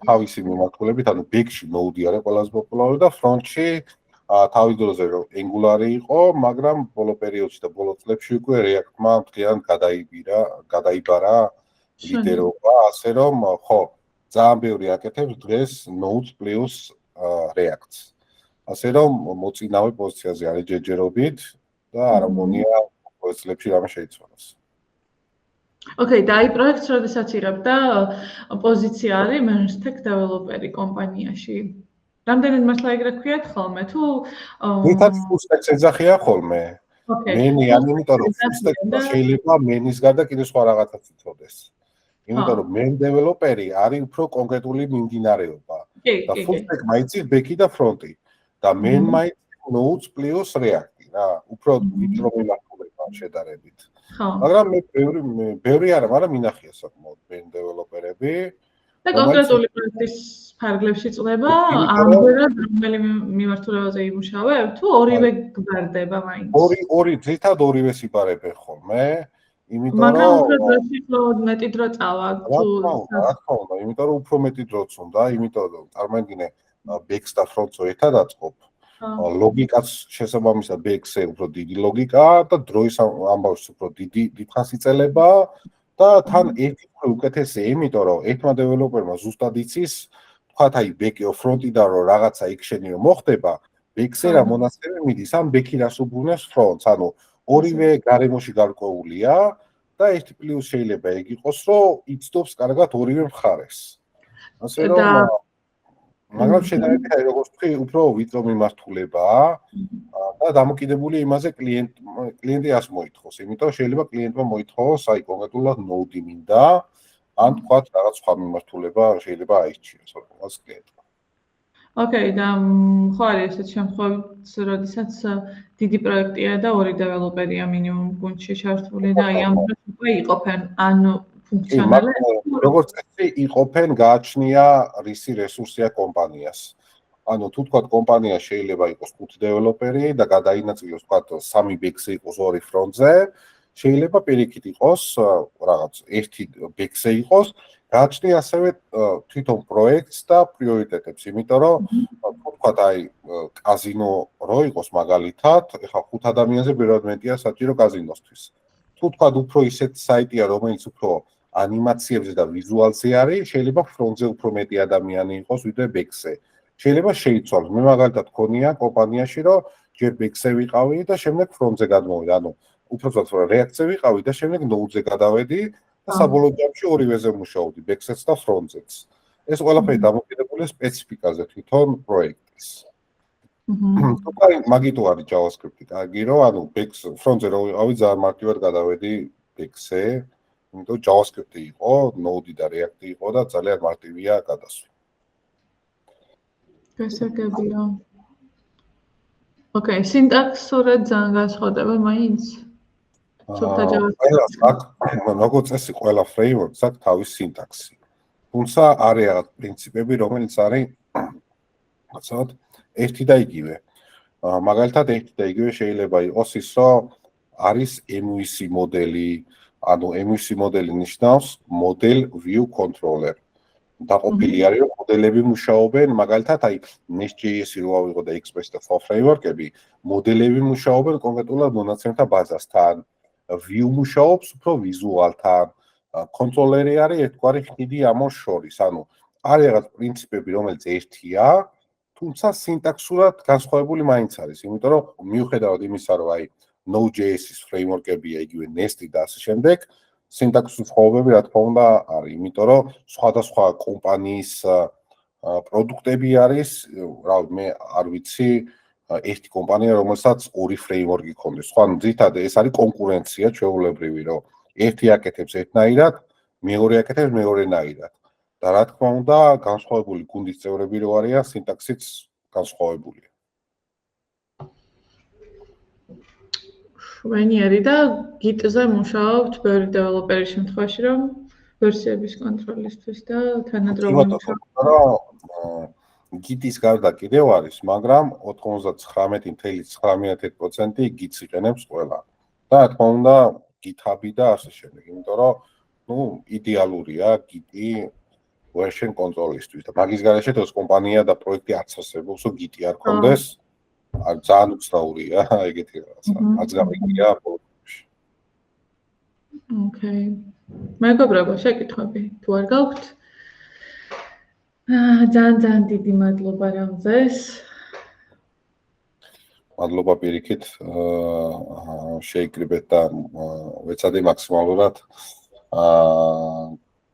თავისი მიმართულებით, ანუ ბექში Node არის ყველაზე პოპულარული და ფრონტში თავის დროზე რომ Angular-ი იყო, მაგრამ ბოლო პერიოდში და ბოლო წლებში უკვე React-მა მთლიანად გადაიბარა ლიდერობა, ასე რომ ხო, ძალიან ბევრი აკეთებს დღეს Node plus React-ს. ასე რომ მოწინავე პოზიციაზე არის ჯერჯერობით და არ მგონია ყოველ წლებში რამე შეიცვალოს. ოკეი, და აი პროექტს როდესაც იღებდა პოზიცია არის Mertech developer-ი კომპანიაში. რამდენად მართლა ეგრე ქვიათ ხოლმე თუ ვიტაც full stack-ს ეძახიან ხოლმე. მენი, იმიტომ რომ full stack-ს შეიძლება მენის გარდა კიდე სხვა რაღაცაც იცოდეს. იმიტომ რომ main developer-ი არის უფრო კონკრეტული მიმდინარეობა. და full stack მაიცის ბექი და ფრონტი. და main მაიცის Node plus React-ი რა, უფრო ვიწრო მიმართულება შედარებით. მაგრამ მე ბევრი არა, მაგრამ მინახია საკმაოდ main developer-ები. და კონკრეტული პროექტის ფარგლებში წლება, ამგვარად რომელი მიმართულებაზე იმუშავებ, თუ ორივე გვარდება მაინც? ძირითადად ორივეს იბარებენ ხოლმე. მაგრამ უფრო დროში მეტი დრო წავა თუ რა თქმა უნდა, იმიტომ რომ უფრო მეტი დროც უნდა, იმიტომ რომ წარმოგიდგენე ბექს და ფრონტს ერთად აწყობ. ლოგიკაც შესაბამისად ბექზე უფრო დიდი ლოგიკა და დროის ამბავს უფრო დიდი ხანს იწელება და თან ერთი უკეთესია, იმიტომ რომ ერთმა დეველოპერმა ზუსტად იცის, თქვათ აი ბექი ფრონტიდან რომ რაღაცა იქშენი რომ მოხდება, ბექზე რა მონაცემი მიდის, ან ბექი რას უბრუნებს ფრონტს, ანუ ორივე გარემოში გარკვეულია და ერთი პლუს შეიძლება ეგ იყოს, რომ იცდობს კარგად ორივე მხარეს. ასე რომ მაგრამ შედარებით აი როგორც ვთქვი, უფრო ვიწრო მიმართულებაა და დამოკიდებული იმაზე კლიენტი ას მოითხოვს, იმიტომ შეიძლება კლიენტმა მოითხოვოს აი კონკრეტულად Node მინდა, ან თქვათ რაღაც სხვა მიმართულება შეიძლება აირჩიოს რაღაც კლიენტმა. ოკეი, და ხო არის ესეთ შემთხვევაც, როდესაც დიდი პროექტია და ორი დეველოპერია მინიმუმ გუნდში ჩართული და აი ამ დროს უკვე იყოფენ ან ფუნქციონალებს. როგორც წესი იყოფენ, გააჩნია რისი რესურსია კომპანიას. ანუ თუ თქვათ კომპანია შეიძლება იყოს 5 დეველოპერი და გადაინაწილოს თქვათ 3 ბექზე იყოს 2 ფრონტზე, შეიძლება პირიქით იყოს რაღაც 1 ბექზე იყოს, გააჩნია ასევე თვითონ პროექტს და პრიორიტეტებს, იმიტომ რომ თუ თქვათ აი კაზინო რო იყოს მაგალითად, ეხლა 5 ადამიანზე ბევრად მეტია საჭირო კაზინოსთვის. თუ თქვათ უფრო ისეთ საიტია, რომელიც უფრო ანიმაციებზე და ვიზუალზე არის, შეიძლება ფრონტზე უფრო მეტი ადამიანი იყოს ვიდრე ბექზე. შეიძლება შეიცვალოს. მე მაგალითად ქონია კომპანიაში, რომ ჯერ ბექზე ვიყავი და შემდეგ ფრონტზე გადმოვედი. ანუ უბრალოდ React-ზე ვიყავი და შემდეგ Node-ზე გადავედი და საბოლოო ჯამში ორივეზე მუშაობდი, ბექზეც და ფრონტზეც. ეს ყველაფერი დამოკიდებულია სპეციფიკაზე თვითონ პროექტის. თუმცა მაგიტო არის JavaScript-ი, კარგი რომ ანუ ბექს ფრონტზე რო ვიყავი, ძალიან მარტივად გადავედი ბექზე, იმიტომ JavaScript-ი იყო, Node და React-ი იყო და ძალიან მარტივია გადასვლა. გასაგებია. ოკეი, სინტაქსურად ძალიან განსხვავდება მაინც? როგორც წესი, ყველა framework-ს აქვს თავის სინტაქსი. თუმცა არის რაღაც პრინციპები, რომელიც არის ცოტ ერთი და იგივე. მაგალითად ერთი და იგივე შეიძლება იყოს ის, რომ არის MVC მოდელი, ანუ MVC მოდელი ნიშნავს model view controller. დაყოფილი არის, რომ მოდელები მუშაობენ, მაგალითად, აი Nest.js-ი რო ავიღო და Express და Flow framework-ები, მოდელები მუშაობენ კონკრეტულად მონაცემთა ბაზასთან, view მუშაობს უფრო ვიზუალთან, კონტროლერი არის ერთგვარი ხიდი ამას შორის, ანუ არის რაღაც პრინციპები, რომელიც ერთია, თუმცა სინტაქსურად განსხვავებული მაინც არის, იმიტომ რომ მიუხედავად იმისა, რომ აი Node.js-ის framework-ებია იგივე Nest-ი და ასე შემდეგ, სინტაქსის სხვაობები რა თქმა უნდა არის, იმიტომ რომ სხვადასხვა კომპანიის პროდუქტები არის, რა ვიცი, მე არ ვიცი, ერთი კომპანია, რომელსაც ორი framework-ი ჰქონდეს. სხვა ძირითადად ეს არის კონკურენცია ჩვეულებრივი, რომ ერთი აკეთებს ერთნაირად, მეორე აკეთებს მეორენაირად. და რა თქმა უნდა, განსხვავებული გუნდის წევრები რო არიან, სინტაქსიც განსხვავებულია. შვენიერი და Git-ზე მუშაობთ ბევრი დეველოპერის შემთხვევაში, რომ ვერსიების კონტროლისთვის და თანადროულად Git-ის გარდა კიდევ არის, მაგრამ 99.91% Git-ს იყენებს ყველა. და რა თქმა უნდა, GitHub-ი და ასე შემდეგ, იმიტომ რომ, იდეალურია Git-ი version control-ისთვის და მაგის გარეშე თოს კომპანია და პროექტი არც არსებობს, რომ Git-ი არ ქონდეს, ძალიან უცნაურია ეგეთი რაღაცა. რაც გამიგია პოლიტიკაში. Okay. მეგობრებო, შეკითხვები თუ არ გაქვთ? ძალიან დიდი მადლობა რამზეს. მადლობა პირიქით, შეიკრიბეთ და ვეცადე მაქსიმალურად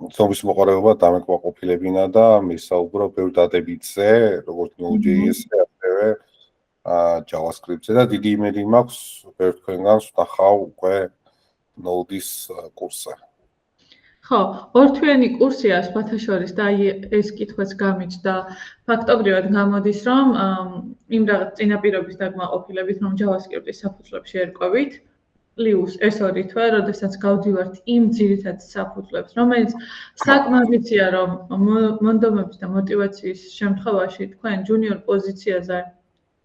ცნობის მოყარება დამეკმაყოფილებინა და მისაუბრო ბევრ დადებითზე, როგორც Node.js-ზე, ასევე JavaScript-ზე და დიდი იმედი მაქვს, ბევრ თქვენგანს ვნახავ უკვე Node-ის კურსზე. ხო, ორთვიანი კურსია სხვათა შორის და აი ეს კითხვაც გამიჩნდა. ფაქტობრივად გამოდის, რომ იმ რაღაც წინაპირობის დაკმაყოფილებით, რომ JavaScript-ის საფუძვლებში ერკვევით, პლუს ეს ორი თვე, როდესაც გავდივართ იმ ძირითად საფუძვლებს, რომელიც საკმაოდ ვიცია, რომ მონდომების და мотиваციის შემთხვევაში თქვენ ჯუნიორ პოზიციაზე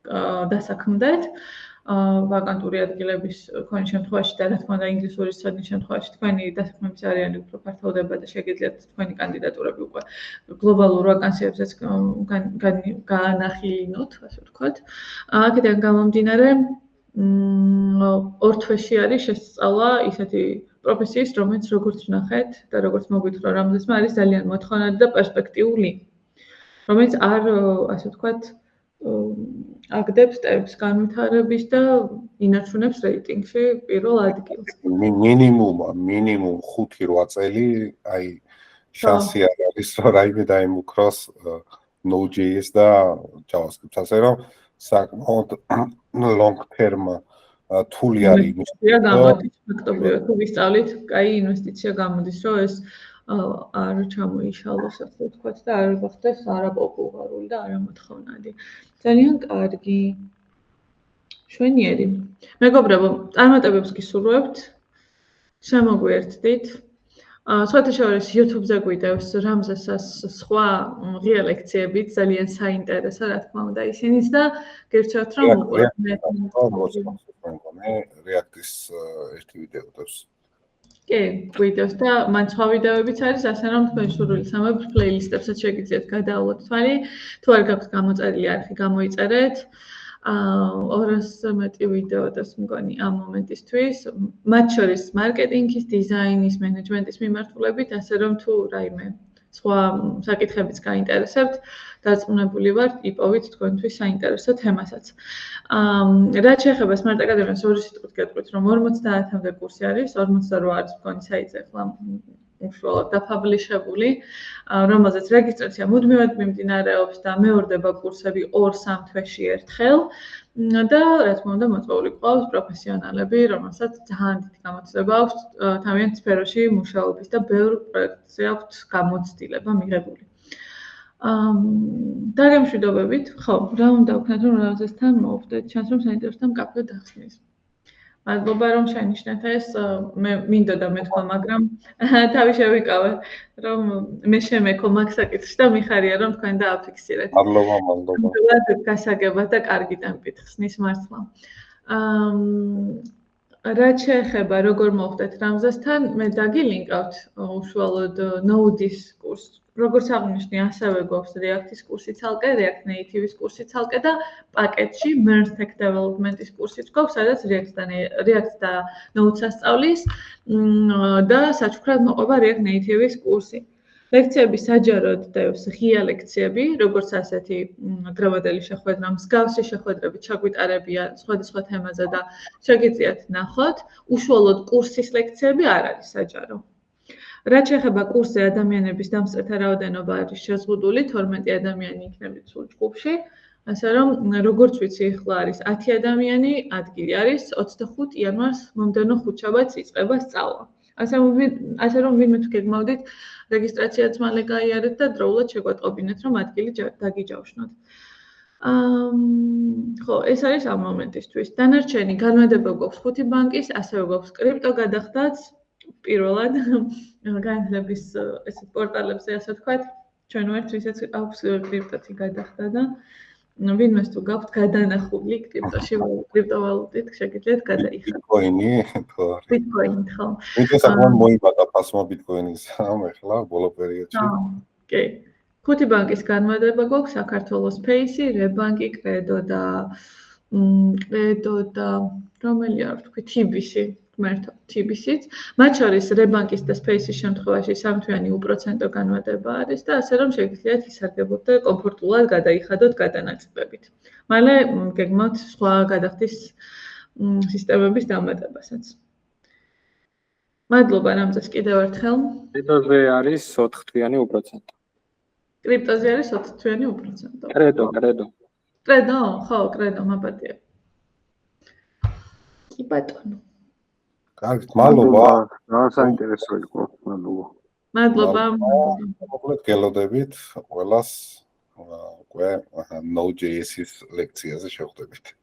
დასაქმდეთ, ვაკანტური ადგილების თქვენი შემთხვევაში და რა თქმა უნდა ინგლისური სცენის შემთხვევაში თქვენი დასაქმების არეალი უფრო ფართოვდება და შეგიძლიათ თქვენი კანდიდატურები უკვე გლობალურ ვაკანსიებზეც გაანახილინოთ, ასე ვთქვათ. აქედან გამომდინარე, ორ თვეში არის შესწავლა ისეთი პროფესიის, რომელიც როგორც ვნახეთ და როგორც მოგვითხრა რამზესმა არის ძალიან მოთხოვნადი და პერსპექტიული, რომელიც არ, ასე ვთქვათ, აგდებს ტემპს განვითარების და ინარჩუნებს რეიტინგში პირველ ადგილს. მინიმუმ 5-8 წელი, აი შანსი არის, რომ რაიმე დაიმუქროს Node.js და JavaScript-ს, ასე რომ საკმაოდ long term თული არის იმის. გამოდის ფაქტობრივად, თუ ვისწავლით, კაი ინვესტიცია გამოდის, რომ ეს არ ჩამოიშალოს, ასე ვთქვათ, და არ გახდეს არაპოპულარული და არამოთხოვნადი. ძალიან კარგი. შვენიერი. მეგობრებო, წარმატებებს გისურვებთ. შემოგვიერთდით. სხვათა შორის YouTube-ზე გვიდევს რამზესას სხვა ღია ლექციებით, ძალიან საინტერესო, რა თქმა უნდა, ისინიც და გერჩევთ, რომ უყურებთ მე React-ის ერთი ვიდეო დევს. კი, გვიდევს და მან სხვა ვიდეოებიც არის, ასე რომ თქვენ სურვილის ამებ პლეილისტებსაც შეგიძლიათ გადაავლოთ თვალი, თუ არ გაქვთ გამოწერილი არხი, გამოიწერეთ. 200-ზე მეტი ვიდეო დევს მგონი ამ მომენტისთვის, მათ შორის მარკეტინგის, დიზაინის, მენეჯმენტის მიმართულებით, ასე რომ თუ რაიმე სხვა საკითხებიც გაინტერესებთ, დარწმუნებული ვარ, იპოვით თქვენთვის საინტერესო თემასაც. რაც შეეხება Smart Academy-ს, ორი სიტყვით გეტყვით, რომ 50-მდე კურსი არის, 48 არის მგონი საიტზე ახლა უშუალოდ დაფაბლიშებული, რომელზეც რეგისტრაცია მუდმივად მიმდინარეობს და მეორდება კურსები 2-3 თვეში ერთხელ და რა თქმა უნდა მოწვეული ყავს პროფესიონალები, რომელსაც ძალიან დიდი გამოცდილება აქვს თავიანთ სფეროში მუშაობის და ბევრ პროექტზე აქვთ გამოცდილება მიღებული. დაგემშვიდობებით, ხო, რა უნდა ვქნათ, რომ რამზესთან მოვხდეთ, ჩანს რომ საინტერესო კაფე დახსნის. მადლობა რომ შენიშნეთ ეს, მე მინდოდა მეთქვა, მაგრამ თავი შევიკავე, რომ მე შემექო მაგ საკითხში და მიხარია რომ თქვენ დააფიქსირეთ. მადლობა. ნამდვილად გასაგებად და კარგი ტემპით ხსნის მართლა. რაც შეეხება როგორ მოხდეთ რამზესთან, მე დაგილინკავთ უშუალოდ Node-ის კურსს. როგორც აღნიშნე, ასევე გვაქვს React-ის კურსი ცალკე, React Native-ის კურსი ცალკე და პაკეტში MERN Tech Development-ის კურსიც გვაქვს, სადაც React და Node-ს ასწავლის და საჩუქრად მოყვება React Native-ის კურსი. ლექციები საჯაროდ დევს ღია ლექციები, როგორც ასეთი დროადელი შეხვედრა, მსგავსი შეხვედრები ჩაგვიტარებია სხვადასხვა თემაზე და შეგიძლიათ ნახოთ. უშუალოდ კურსის ლექციები არ არის საჯარო. რაც შეეხება კურსზე ადამიანების დამსწრეთა რაოდენობა არის შეზღუდული, 12 ადამიანი იქნებით სულ ჯგუფში, ასე რომ როგორც ვიცი, ახლა არის 10 ადამიანი, ადგილი არის 25 იანვარს მომდევნო ხუთშაბათს იწყება სწავლა. ასე რომ ვინმე თუ გეგმავდით რეგისტრაციაც მალე გაიარეთ და დროულად შეგვატყობინეთ, რომ ადგილი დაგიჯავშნოთ. ხო, ეს არის ამ მომენტისთვის. დანარჩენი განმეორება გვაქვს ხუთი ბანკის, ასევე გვაქვს კრიპტო გადახდაც. პირველად განათლების ესეთ პორტალებზე, ასე ვთქვათ, ჩვენ ვართ, ვისაც აქვს კრიპტოთი გადახდა და ვინმეს თუ გაქვთ გადანახული კრიპტოში, კრიპტოვალუტით, შეგიძლიათ გადაიხადოთ. ბიტკოინი, ბიტკოინი, ხო. მე საკმაოდ მოიბადა ფასმა ბიტკოინის ამ ახლა ბოლო პერიოდში. კი. ხუთი ბანკის განმეორება გვაქვს, საქართველოს Pace, Rebank, Credo და რომელი არ ვთქვი, TBC. მერტო TBC-ც. მათ შორის Rebank-ის და Space-ის შემთხვევაში სამთვიანი უპროცენტო განმეორება არის და ასე რომ შეგიძლიათ ისარგებლოთ და კომფორტულად გადაიხადოთ გადანაწილებით. მალე გეგმავთ სხვა გადახდის სისტემების დამატებასაც. მადლობა რამზეს კიდევ ერთხელ. კრიპტოზე არის 4 თვიანი უპროცენტო. კრიპტოზე არის 4 თვიანი უპროცენტო. კრედო. კრედო, ხო, კრედო მაპატია. კი ბატონო. კარგით, მადლობა. საინტერესო იყო, მადლობა. მადლობა. მოკლედ გელოდებით ყველას უკვე Node.js-ის ლექციაზე შევხვდებით.